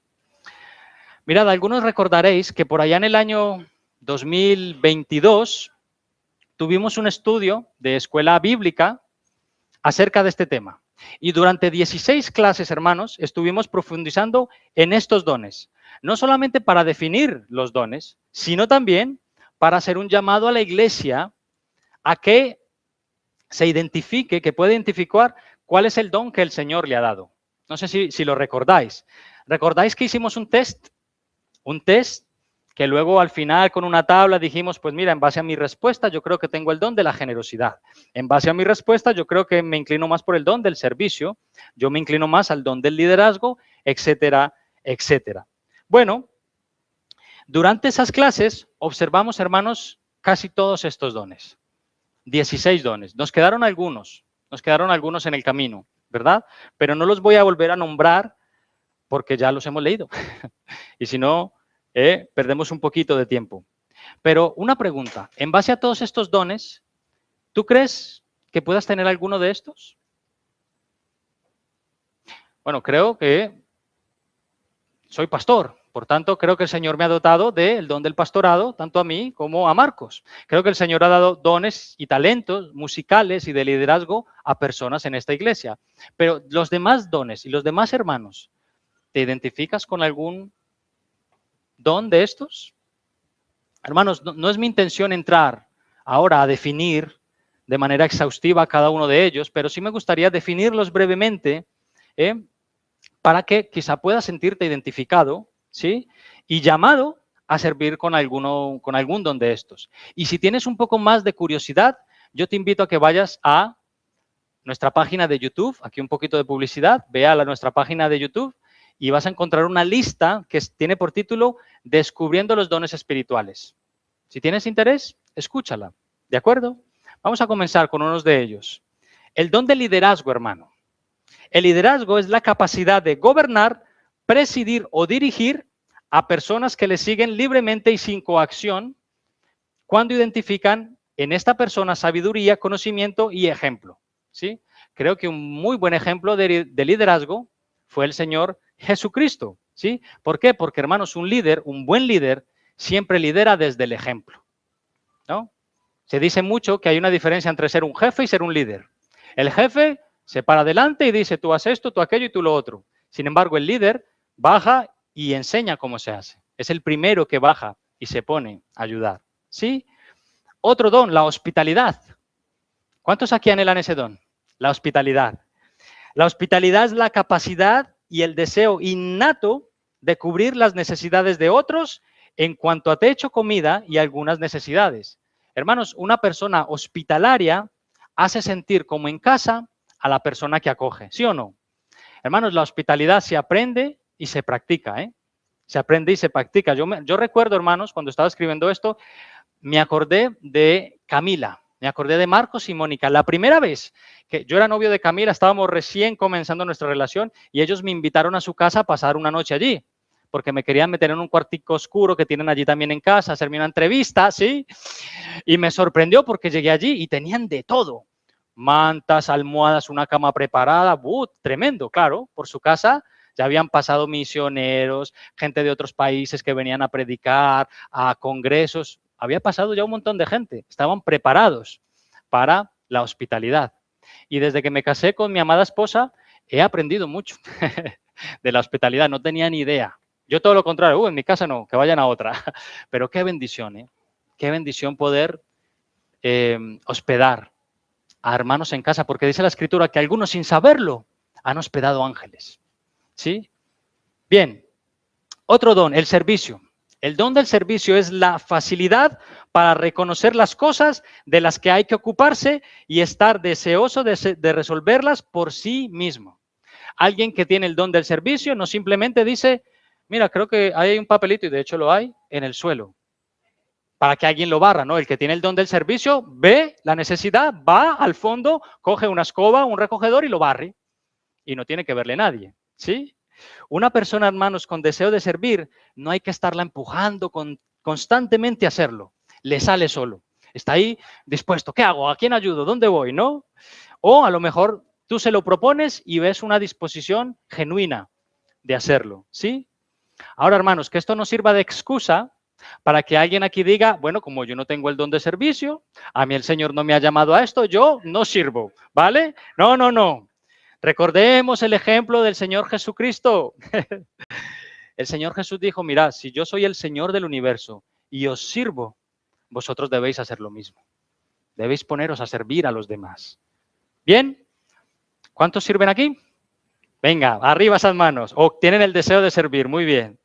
Mirad, algunos recordaréis que por allá en el año 2022 tuvimos un estudio de escuela bíblica acerca de este tema. Y durante 16 clases, hermanos, estuvimos profundizando en estos dones. No solamente para definir los dones, sino también para hacer un llamado a la iglesia a que se identifique, que pueda identificar cuál es el don que el Señor le ha dado. No sé si lo recordáis. ¿Recordáis que hicimos un test? Un test que luego al final con una tabla dijimos, pues mira, en base a mi respuesta yo creo que tengo el don de la generosidad. En base a mi respuesta yo creo que me inclino más por el don del servicio, yo me inclino más al don del liderazgo, etcétera, etcétera. Bueno, durante esas clases observamos, hermanos, casi todos estos dones. 16 dones. Nos quedaron algunos en el camino, ¿verdad? Pero no los voy a volver a nombrar porque ya los hemos leído. Y si no, Perdemos un poquito de tiempo. Pero una pregunta, en base a todos estos dones, ¿tú crees que puedas tener alguno de estos? Bueno, creo que soy pastor, por tanto creo que el Señor me ha dotado del don del pastorado, tanto a mí como a Marcos. Creo que el Señor ha dado dones y talentos musicales y de liderazgo a personas en esta iglesia. Pero los demás dones y los demás hermanos, ¿te identificas con algún don de estos? Hermanos, no es mi intención entrar ahora a definir de manera exhaustiva cada uno de ellos, pero sí me gustaría definirlos brevemente, para que quizá puedas sentirte identificado, ¿sí? Y llamado a servir con algún don de estos. Y si tienes un poco más de curiosidad, yo te invito a que vayas a nuestra página de YouTube, aquí un poquito de publicidad, ve a nuestra página de YouTube y vas a encontrar una lista que tiene por título Descubriendo los dones espirituales. Si tienes interés, escúchala, ¿de acuerdo? Vamos a comenzar con unos de ellos. El don de liderazgo, hermano. El liderazgo es la capacidad de gobernar, presidir o dirigir a personas que le siguen libremente y sin coacción cuando identifican en esta persona sabiduría, conocimiento y ejemplo. ¿Sí? Creo que un muy buen ejemplo de liderazgo fue el Señor Jesucristo. ¿Sí? ¿Por qué? Porque, hermanos, un buen líder, siempre lidera desde el ejemplo, ¿no? Se dice mucho que hay una diferencia entre ser un jefe y ser un líder. El jefe se para adelante y dice, tú haces esto, tú aquello y tú lo otro. Sin embargo, el líder baja y enseña cómo se hace. Es el primero que baja y se pone a ayudar. ¿Sí? Otro don, la hospitalidad. ¿Cuántos aquí anhelan ese don? La hospitalidad. La hospitalidad es la capacidad y el deseo innato de cubrir las necesidades de otros en cuanto a techo, comida y algunas necesidades. Hermanos, una persona hospitalaria hace sentir como en casa a la persona que acoge, ¿sí o no? Hermanos, la hospitalidad se aprende y se practica, ¿eh? Se aprende y se practica. Yo recuerdo, hermanos, cuando estaba escribiendo esto, me acordé de Camila, me acordé de Marcos y Mónica. La primera vez que yo era novio de Camila, estábamos recién comenzando nuestra relación y ellos me invitaron a su casa a pasar una noche allí, porque me querían meter en un cuartico oscuro que tienen allí también en casa, hacerme una entrevista, ¿sí? Y me sorprendió porque llegué allí y tenían de todo. Mantas, almohadas, una cama preparada, tremendo, claro, por su casa. Ya habían pasado misioneros, gente de otros países que venían a predicar, a congresos. Había pasado ya un montón de gente. Estaban preparados para la hospitalidad. Y desde que me casé con mi amada esposa, he aprendido mucho de la hospitalidad. No tenía ni idea. Yo todo lo contrario, en mi casa no, que vayan a otra. Pero qué bendición, ¿eh? Qué bendición poder hospedar a hermanos en casa, porque dice la Escritura que algunos sin saberlo han hospedado ángeles. ¿Sí? Bien, otro don, el servicio. El don del servicio es la facilidad para reconocer las cosas de las que hay que ocuparse y estar deseoso de resolverlas por sí mismo. Alguien que tiene el don del servicio no simplemente dice, mira, creo que hay un papelito, y de hecho lo hay, en el suelo, para que alguien lo barra, ¿no? El que tiene el don del servicio ve la necesidad, va al fondo, coge una escoba, un recogedor y lo barre. Y no tiene que verle nadie, ¿sí? Una persona, hermanos, con deseo de servir, no hay que estarla empujando constantemente a hacerlo. Le sale solo. Está ahí dispuesto. ¿Qué hago? ¿A quién ayudo? ¿Dónde voy? ¿No? O a lo mejor tú se lo propones y ves una disposición genuina de hacerlo, ¿sí? Ahora, hermanos, que esto no sirva de excusa para que alguien aquí diga, bueno, como yo no tengo el don de servicio, a mí el Señor no me ha llamado a esto, yo no sirvo, ¿vale? No, no, no. Recordemos el ejemplo del Señor Jesucristo. El Señor Jesús dijo, mirad, si yo soy el Señor del universo y os sirvo, vosotros debéis hacer lo mismo. Debéis poneros a servir a los demás. ¿Bien? ¿Cuántos sirven aquí? Venga, arriba esas manos. O tienen el deseo de servir. Muy bien.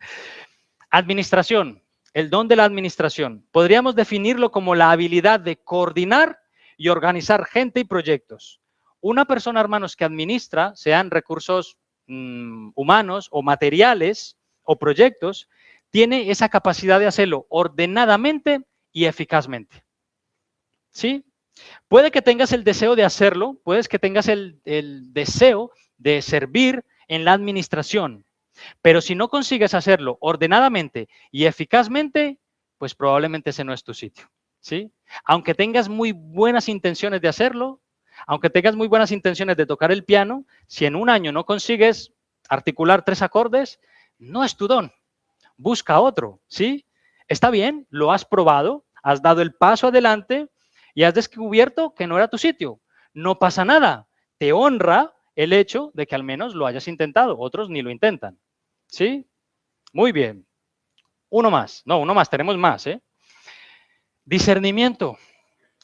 Administración. El don de la administración. Podríamos definirlo como la habilidad de coordinar y organizar gente y proyectos. Una persona, hermanos, que administra, sean recursos humanos o materiales o proyectos, tiene esa capacidad de hacerlo ordenadamente y eficazmente. ¿Sí? Puede que tengas el deseo de hacerlo, puedes que tengas el deseo de servir en la administración, Pero si no consigues hacerlo ordenadamente y eficazmente, pues probablemente ese no es tu sitio, ¿sí? Aunque tengas muy buenas intenciones de hacerlo, aunque tengas muy buenas intenciones de tocar el piano, si en un año no consigues articular 3 acordes, no es tu don. Busca otro, ¿sí? Está bien, lo has probado, has dado el paso adelante y has descubierto que no era tu sitio. No pasa nada. Te honra el hecho de que al menos lo hayas intentado. Otros ni lo intentan. ¿Sí? Muy bien. Uno más. No, uno más. Tenemos más, ¿eh? Discernimiento.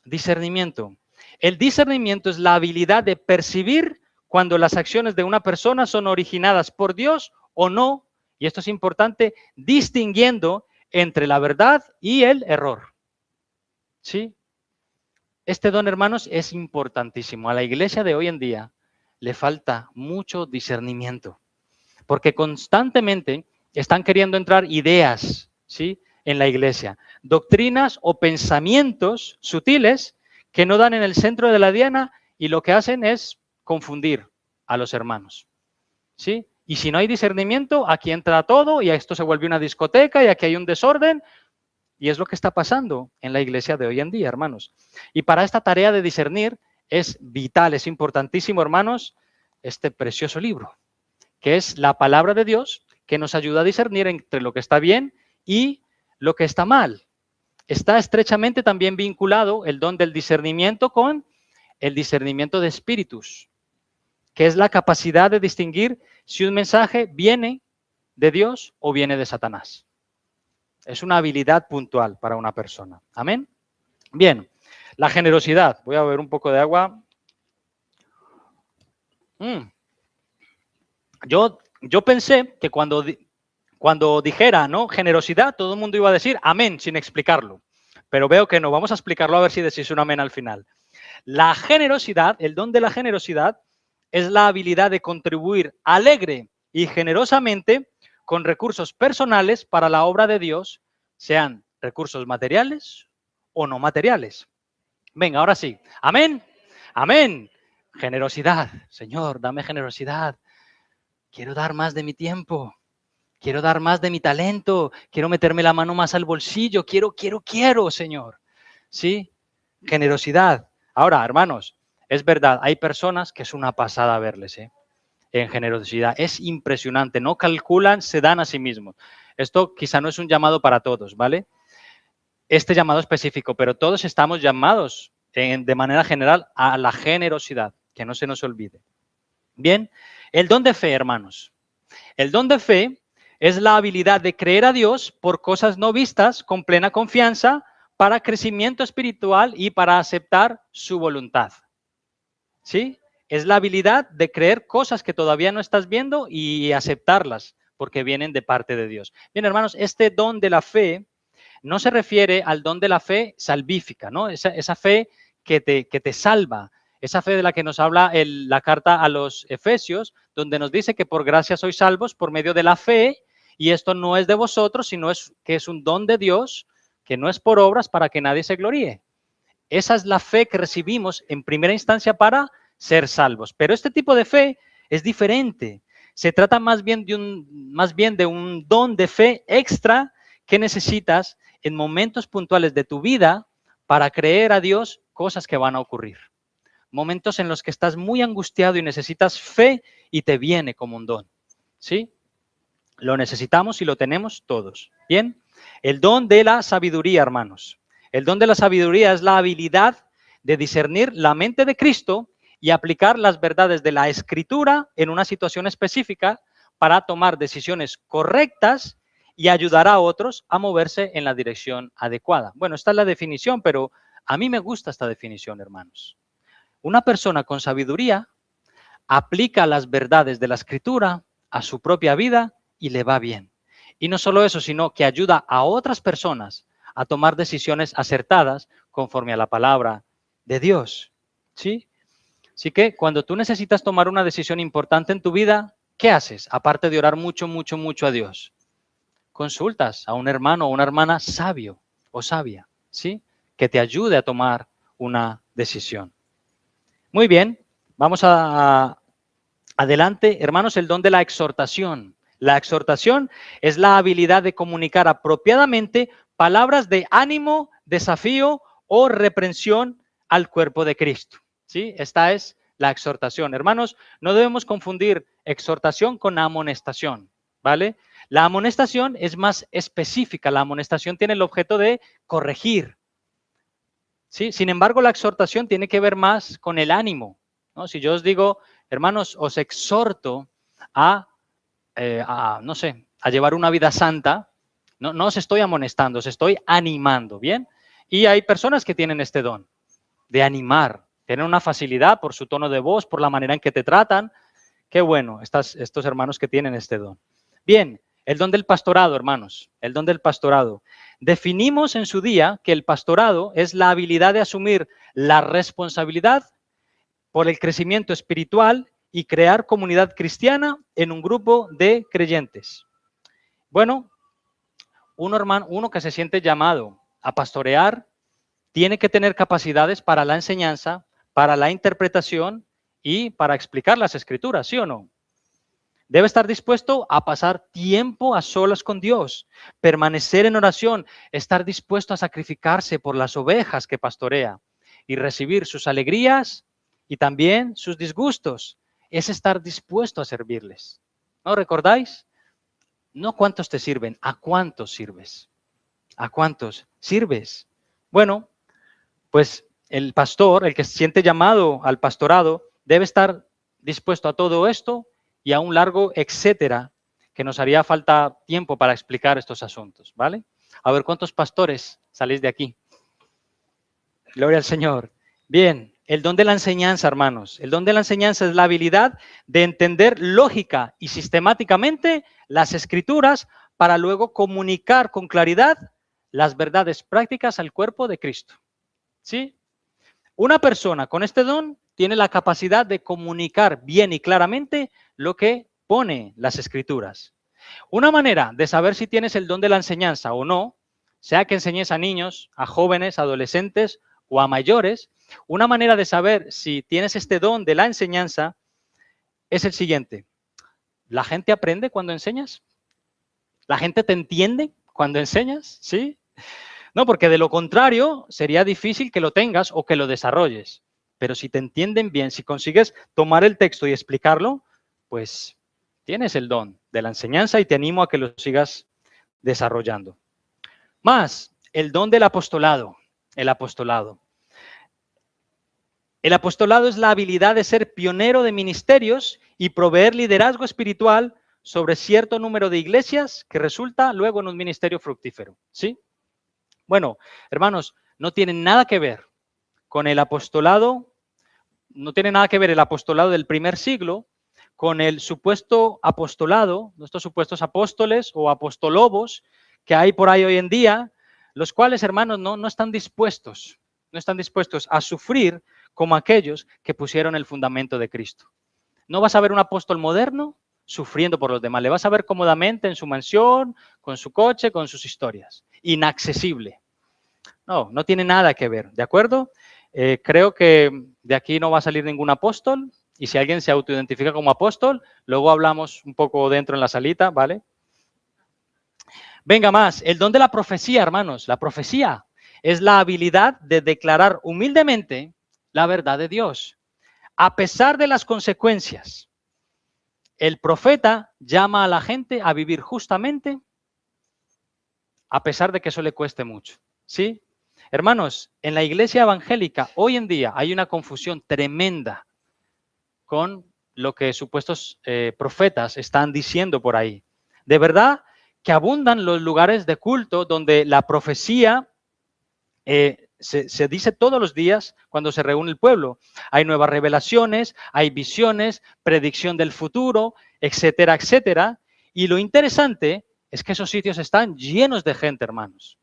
Discernimiento. El discernimiento es la habilidad de percibir cuando las acciones de una persona son originadas por Dios o no, y esto es importante, distinguiendo entre la verdad y el error. ¿Sí? Este don, hermanos, es importantísimo. A la iglesia de hoy en día le falta mucho discernimiento, porque constantemente están queriendo entrar ideas, ¿sí?, en la iglesia, doctrinas o pensamientos sutiles que no dan en el centro de la diana y lo que hacen es confundir a los hermanos, ¿sí? Y si no hay discernimiento, aquí entra todo y esto se vuelve una discoteca y aquí hay un desorden y es lo que está pasando en la iglesia de hoy en día, hermanos. Y para esta tarea de discernir es vital, es importantísimo, hermanos, este precioso libro, que es la palabra de Dios, que nos ayuda a discernir entre lo que está bien y lo que está mal. Está estrechamente también vinculado el don del discernimiento con el discernimiento de espíritus, que es la capacidad de distinguir si un mensaje viene de Dios o viene de Satanás. Es una habilidad puntual para una persona. Amén. Bien, la generosidad. Voy a beber un poco de agua. Yo pensé que cuando dijera, ¿no?, generosidad, todo el mundo iba a decir amén sin explicarlo. Pero veo que no. Vamos a explicarlo a ver si decís un amén al final. La generosidad, el don de la generosidad, es la habilidad de contribuir alegre y generosamente con recursos personales para la obra de Dios, sean recursos materiales o no materiales. Venga, ahora sí. Amén. Amén. Generosidad. Señor, dame generosidad. Quiero dar más de mi tiempo. Quiero dar más de mi talento. Quiero meterme la mano más al bolsillo. Quiero, Señor. ¿Sí? Generosidad. Ahora, hermanos, es verdad, hay personas que es una pasada verles, en generosidad. Es impresionante. No calculan, se dan a sí mismos. Esto quizá no es un llamado para todos, ¿vale? Este llamado específico, pero todos estamos llamados de manera general a la generosidad, que no se nos olvide. Bien, el don de fe, hermanos. El don de fe es la habilidad de creer a Dios por cosas no vistas con plena confianza para crecimiento espiritual y para aceptar su voluntad. ¿Sí? Es la habilidad de creer cosas que todavía no estás viendo y aceptarlas porque vienen de parte de Dios. Bien, hermanos, este don de la fe no se refiere al don de la fe salvífica, ¿no? Esa fe que te salva, esa fe de la que nos habla la carta a los Efesios, donde nos dice que por gracia sois salvos por medio de la fe, y esto no es de vosotros, sino que es un don de Dios, que no es por obras para que nadie se gloríe. Esa es la fe que recibimos en primera instancia para ser salvos. Pero este tipo de fe es diferente. Se trata más bien de un don de fe extra que necesitas en momentos puntuales de tu vida para creer a Dios cosas que van a ocurrir. Momentos en los que estás muy angustiado y necesitas fe y te viene como un don. ¿Sí? Lo necesitamos y lo tenemos todos. Bien, el don de la sabiduría, hermanos. El don de la sabiduría es la habilidad de discernir la mente de Cristo y aplicar las verdades de la Escritura en una situación específica para tomar decisiones correctas y ayudar a otros a moverse en la dirección adecuada. Bueno, esta es la definición, pero a mí me gusta esta definición, hermanos. Una persona con sabiduría aplica las verdades de la Escritura a su propia vida y le va bien. Y no solo eso, sino que ayuda a otras personas a tomar decisiones acertadas conforme a la palabra de Dios. ¿Sí? Así que cuando tú necesitas tomar una decisión importante en tu vida, ¿qué haces? Aparte de orar mucho, mucho, mucho a Dios. Consultas a un hermano o una hermana sabio o sabia, ¿sí? Que te ayude a tomar una decisión. Muy bien, vamos adelante, hermanos, el don de la exhortación. La exhortación es la habilidad de comunicar apropiadamente palabras de ánimo, desafío o reprensión al cuerpo de Cristo. ¿Sí? Esta es la exhortación. Hermanos, no debemos confundir exhortación con amonestación, ¿vale? La amonestación es más específica. La amonestación tiene el objeto de corregir, ¿sí? Sin embargo, la exhortación tiene que ver más con el ánimo, ¿no? Si yo os digo, hermanos, os exhorto no sé, a llevar una vida santa, no os estoy amonestando, os estoy animando, ¿bien? Y hay personas que tienen este don de animar, tienen una facilidad por su tono de voz, por la manera en que te tratan. Qué bueno, estos hermanos que tienen este don. Bien, el don del pastorado, hermanos, el don del pastorado. Definimos en su día que el pastorado es la habilidad de asumir la responsabilidad por el crecimiento espiritual y crear comunidad cristiana en un grupo de creyentes. Bueno, uno que se siente llamado a pastorear tiene que tener capacidades para la enseñanza, para la interpretación y para explicar las escrituras, ¿sí o no? Debe estar dispuesto a pasar tiempo a solas con Dios, permanecer en oración, estar dispuesto a sacrificarse por las ovejas que pastorea y recibir sus alegrías y también sus disgustos. Es estar dispuesto a servirles. ¿No recordáis? No cuántos te sirven, a cuántos sirves. ¿A cuántos sirves? Bueno, pues el pastor, el que se siente llamado al pastorado, debe estar dispuesto a todo esto y a un largo etcétera, que nos haría falta tiempo para explicar estos asuntos, ¿vale? A ver, ¿cuántos pastores salís de aquí? Gloria al Señor. Bien, el don de la enseñanza, hermanos. El don de la enseñanza es la habilidad de entender lógica y sistemáticamente las escrituras para luego comunicar con claridad las verdades prácticas al cuerpo de Cristo. ¿Sí? Una persona con este don tiene la capacidad de comunicar bien y claramente lo que pone las escrituras. Una manera de saber si tienes el don de la enseñanza o no, sea que enseñes a niños, a jóvenes, adolescentes o a mayores, una manera de saber si tienes este don de la enseñanza es el siguiente. ¿La gente aprende cuando enseñas? ¿La gente te entiende cuando enseñas? ¿Sí? No, porque de lo contrario sería difícil que lo tengas o que lo desarrolles. Pero si te entienden bien, si consigues tomar el texto y explicarlo, pues tienes el don de la enseñanza y te animo a que lo sigas desarrollando. Más, el don del apostolado. El apostolado. El apostolado es la habilidad de ser pionero de ministerios y proveer liderazgo espiritual sobre cierto número de iglesias que resulta luego en un ministerio fructífero. ¿Sí? Bueno, hermanos, no tiene nada que ver con el apostolado, no tiene nada que ver el apostolado del primer siglo con el supuesto apostolado, nuestros supuestos apóstoles o apostolobos que hay por ahí hoy en día, los cuales, hermanos, no están dispuestos a sufrir como aquellos que pusieron el fundamento de Cristo. No vas a ver un apóstol moderno sufriendo por los demás, le vas a ver cómodamente en su mansión, con su coche, con sus historias. Inaccesible. No tiene nada que ver, ¿de acuerdo? Creo que de aquí no va a salir ningún apóstol y si alguien se autoidentifica como apóstol, luego hablamos un poco dentro en la salita, ¿vale? Venga más, el don de la profecía, hermanos. La profecía es la habilidad de declarar humildemente la verdad de Dios, a pesar de las consecuencias. El profeta llama a la gente a vivir justamente, a pesar de que eso le cueste mucho, ¿sí? Hermanos, en la iglesia evangélica hoy en día hay una confusión tremenda con lo que supuestos profetas están diciendo por ahí. De verdad que abundan los lugares de culto donde la profecía se dice todos los días cuando se reúne el pueblo. Hay nuevas revelaciones, hay visiones, predicción del futuro, etcétera, etcétera. Y lo interesante es que esos sitios están llenos de gente, hermanos.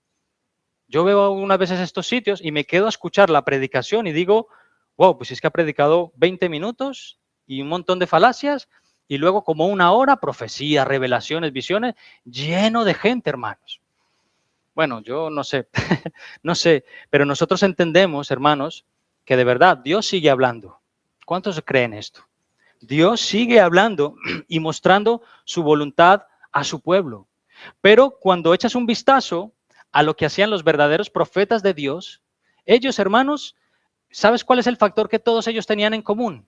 Yo veo algunas veces estos sitios y me quedo a escuchar la predicación y digo, wow, pues es que ha predicado 20 minutos y un montón de falacias y luego como una hora, profecías, revelaciones, visiones, lleno de gente, hermanos. Bueno, yo no sé, no sé, pero nosotros entendemos, hermanos, que de verdad Dios sigue hablando. ¿Cuántos creen esto? Dios sigue hablando y mostrando su voluntad a su pueblo. Pero cuando echas un vistazo a lo que hacían los verdaderos profetas de Dios, ellos, hermanos, ¿sabes cuál es el factor que todos ellos tenían en común?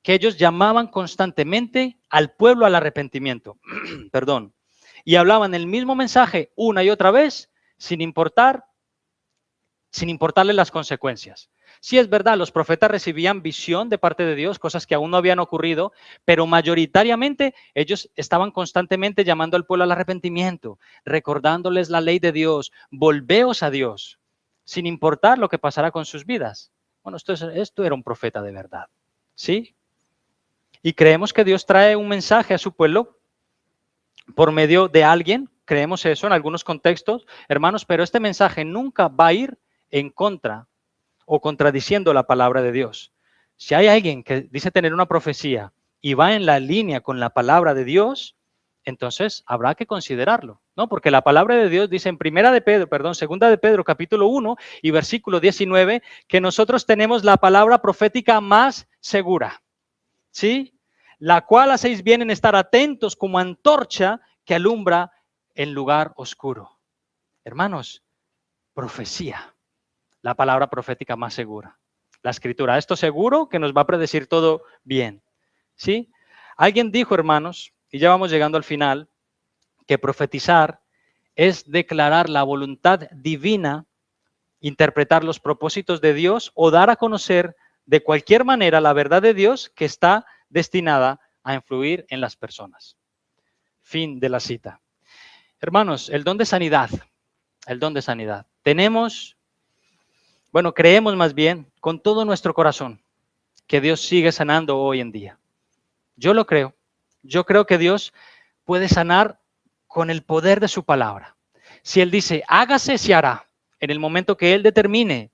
Que ellos llamaban constantemente al pueblo al arrepentimiento. Perdón. Y hablaban el mismo mensaje una y otra vez, sin importarle las consecuencias. Sí es verdad, los profetas recibían visión de parte de Dios, cosas que aún no habían ocurrido, pero mayoritariamente ellos estaban constantemente llamando al pueblo al arrepentimiento, recordándoles la ley de Dios, volveos a Dios, sin importar lo que pasara con sus vidas. Bueno, esto era un profeta de verdad, ¿sí? Y creemos que Dios trae un mensaje a su pueblo por medio de alguien, creemos eso en algunos contextos, hermanos, pero este mensaje nunca va a ir en contra o contradiciendo la palabra de Dios. Si hay alguien que dice tener una profecía y va en la línea con la palabra de Dios, entonces habrá que considerarlo, ¿no? Porque la palabra de Dios dice en segunda de Pedro, capítulo 1 y versículo 19, que nosotros tenemos la palabra profética más segura, ¿sí? La cual hacéis bien en estar atentos como antorcha que alumbra en lugar oscuro. Hermanos, profecía, la palabra profética más segura. La escritura, esto seguro que nos va a predecir todo bien, ¿sí? Alguien dijo, hermanos, y ya vamos llegando al final, que profetizar es declarar la voluntad divina, interpretar los propósitos de Dios o dar a conocer de cualquier manera la verdad de Dios que está destinada a influir en las personas. Fin de la cita. Hermanos, el don de sanidad, el don de sanidad. Creemos más bien con todo nuestro corazón que Dios sigue sanando hoy en día. Yo lo creo. Yo creo que Dios puede sanar con el poder de su palabra. Si Él dice, hágase, se hará, en el momento que Él determine,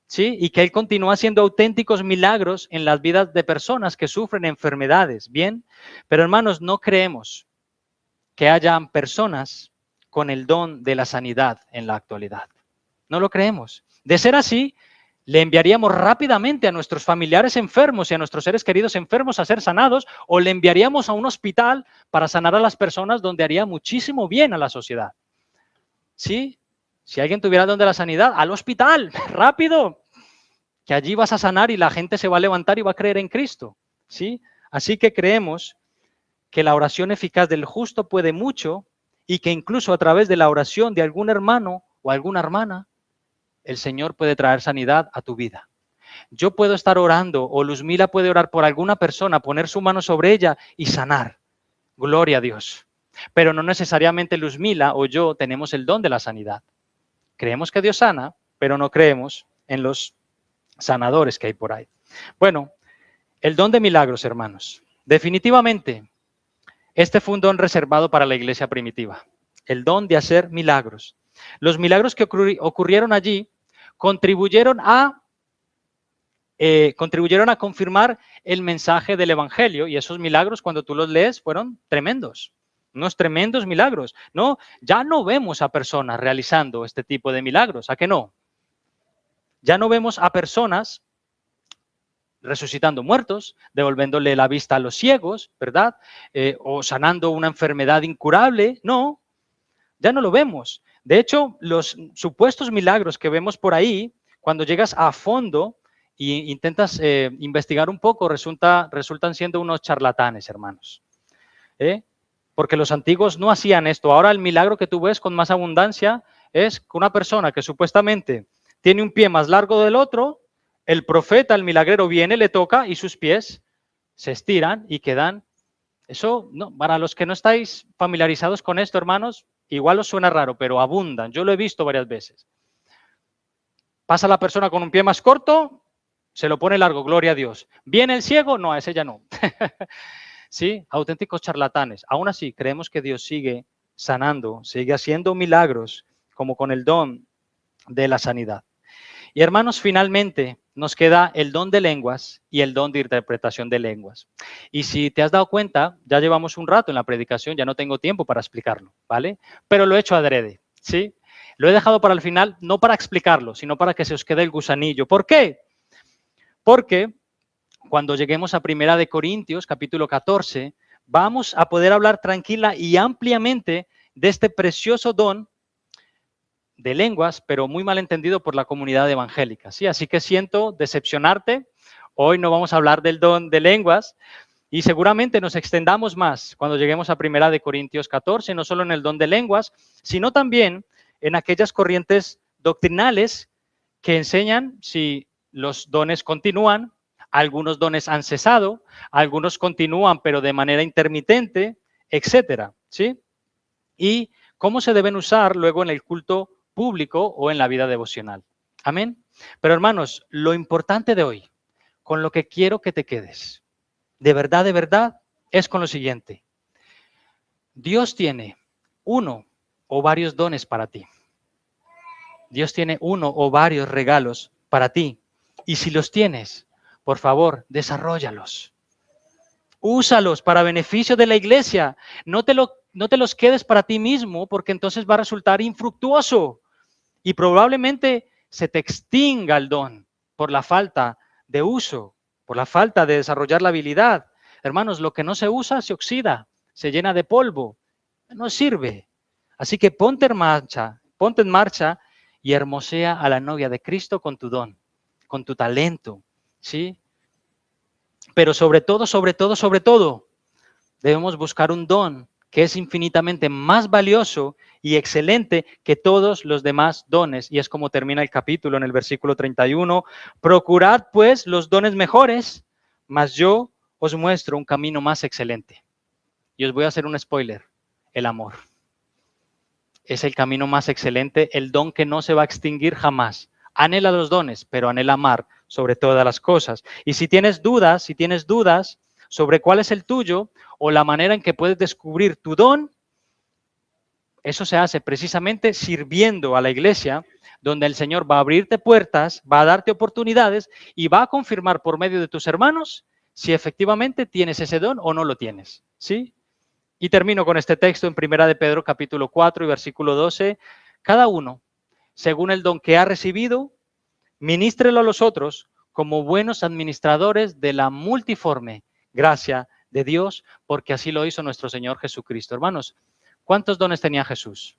¿sí? Y que Él continúa haciendo auténticos milagros en las vidas de personas que sufren enfermedades, ¿bien? Pero hermanos, no creemos que hayan personas con el don de la sanidad en la actualidad. No lo creemos. De ser así, le enviaríamos rápidamente a nuestros familiares enfermos y a nuestros seres queridos enfermos a ser sanados, o le enviaríamos a un hospital para sanar a las personas, donde haría muchísimo bien a la sociedad. ¿Sí? Si alguien tuviera el don de la sanidad, al hospital, rápido, que allí vas a sanar y la gente se va a levantar y va a creer en Cristo. ¿Sí? Así que creemos que la oración eficaz del justo puede mucho, y que incluso a través de la oración de algún hermano o alguna hermana, el Señor puede traer sanidad a tu vida. Yo puedo estar orando, o Luzmila puede orar por alguna persona, poner su mano sobre ella y sanar. Gloria a Dios. Pero no necesariamente Luzmila o yo tenemos el don de la sanidad. Creemos que Dios sana, pero no creemos en los sanadores que hay por ahí. Bueno, el don de milagros, hermanos. Definitivamente, este fue un don reservado para la iglesia primitiva. El don de hacer milagros. Los milagros que ocurrieron allí contribuyeron a confirmar el mensaje del Evangelio, y esos milagros, cuando tú los lees, fueron tremendos, unos tremendos milagros, ¿no? Ya no vemos a personas realizando este tipo de milagros, ¿a qué no? Ya no vemos a personas resucitando muertos, devolviéndole la vista a los ciegos, ¿verdad? O sanando una enfermedad incurable, no, ya no lo vemos. De hecho, los supuestos milagros que vemos por ahí, cuando llegas a fondo e intentas investigar un poco, resultan siendo unos charlatanes, hermanos. Porque los antiguos no hacían esto. Ahora el milagro que tú ves con más abundancia es que una persona que supuestamente tiene un pie más largo del otro, el profeta, el milagrero, viene, le toca y sus pies se estiran y quedan. Eso, no, para los que no estáis familiarizados con esto, hermanos, igual os suena raro, pero abundan. Yo lo he visto varias veces. Pasa la persona con un pie más corto, se lo pone largo, gloria a Dios. ¿Viene el ciego? No, a ese ya no. Sí, auténticos charlatanes. Aún así, creemos que Dios sigue sanando, sigue haciendo milagros, como con el don de la sanidad. Y hermanos, finalmente nos queda el don de lenguas y el don de interpretación de lenguas. Y si te has dado cuenta, ya llevamos un rato en la predicación, ya no tengo tiempo para explicarlo, ¿vale? Pero lo he hecho adrede, ¿sí? Lo he dejado para el final, no para explicarlo, sino para que se os quede el gusanillo. ¿Por qué? Porque cuando lleguemos a Primera de Corintios, capítulo 14, vamos a poder hablar tranquila y ampliamente de este precioso don de lenguas, pero muy mal entendido por la comunidad evangélica, ¿sí? Así que siento decepcionarte. Hoy no vamos a hablar del don de lenguas y seguramente nos extendamos más cuando lleguemos a Primera de Corintios 14, no solo en el don de lenguas, sino también en aquellas corrientes doctrinales que enseñan si los dones continúan, algunos dones han cesado, algunos continúan pero de manera intermitente, etcétera, ¿sí? Y cómo se deben usar luego en el culto público o en la vida devocional. Amén. Pero hermanos, lo importante de hoy, con lo que quiero que te quedes, de verdad, es con lo siguiente. Dios tiene uno o varios dones para ti. Dios tiene uno o varios regalos para ti. Y si los tienes, por favor, desarróllalos. Úsalos para beneficio de la iglesia. No te los quedes para ti mismo, porque entonces va a resultar infructuoso. Y probablemente se te extinga el don por la falta de uso, por la falta de desarrollar la habilidad. Hermanos, lo que no se usa se oxida, se llena de polvo, no sirve. Así que ponte en marcha y hermosea a la novia de Cristo con tu don, con tu talento, ¿sí? Pero sobre todo, debemos buscar un don que es infinitamente más valioso y excelente que todos los demás dones. Y es como termina el capítulo en el versículo 31. Procurad pues los dones mejores, mas yo os muestro un camino más excelente. Y os voy a hacer un spoiler, el amor. Es el camino más excelente, el don que no se va a extinguir jamás. Anhela los dones, pero anhela amar sobre todas las cosas. Y si tienes dudas sobre cuál es el tuyo o la manera en que puedes descubrir tu don, eso se hace precisamente sirviendo a la iglesia, donde el Señor va a abrirte puertas, va a darte oportunidades y va a confirmar por medio de tus hermanos si efectivamente tienes ese don o no lo tienes, ¿sí? Y termino con este texto en Primera de Pedro, capítulo 4 y versículo 12. Cada uno, según el don que ha recibido, ministrelo a los otros como buenos administradores de la multiforme gracia de Dios, porque así lo hizo nuestro Señor Jesucristo. Hermanos, ¿cuántos dones tenía Jesús?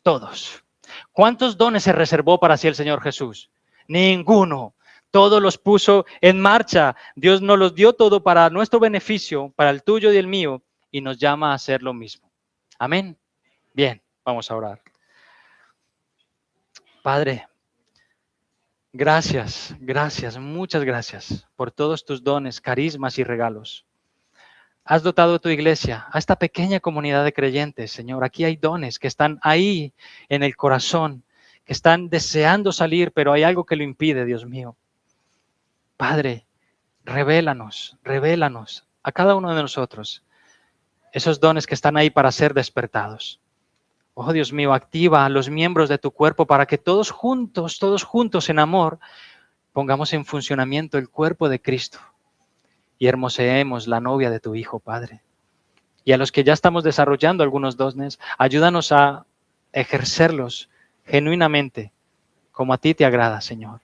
Todos. ¿Cuántos dones se reservó para sí el Señor Jesús? Ninguno. Todos los puso en marcha. Dios nos los dio todo para nuestro beneficio, para el tuyo y el mío, y nos llama a hacer lo mismo. Amén. Bien, vamos a orar. Padre, gracias, muchas gracias por todos tus dones, carismas y regalos. Has dotado a tu iglesia, a esta pequeña comunidad de creyentes, Señor. Aquí hay dones que están ahí en el corazón, que están deseando salir, pero hay algo que lo impide, Dios mío. Padre, revélanos a cada uno de nosotros esos dones que están ahí para ser despertados. Oh, Dios mío, activa a los miembros de tu cuerpo para que todos juntos en amor, pongamos en funcionamiento el cuerpo de Cristo y hermoseemos la novia de tu Hijo, Padre. Y a los que ya estamos desarrollando algunos dones, ayúdanos a ejercerlos genuinamente, como a ti te agrada, Señor.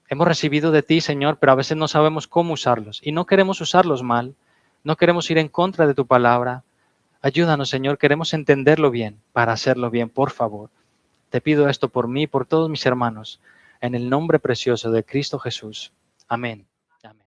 Hemos recibido de ti, Señor, pero a veces no sabemos cómo usarlos y no queremos usarlos mal, no queremos ir en contra de tu palabra. Ayúdanos, Señor, queremos entenderlo bien para hacerlo bien, por favor. Te pido esto por mí y por todos mis hermanos, en el nombre precioso de Cristo Jesús. Amén.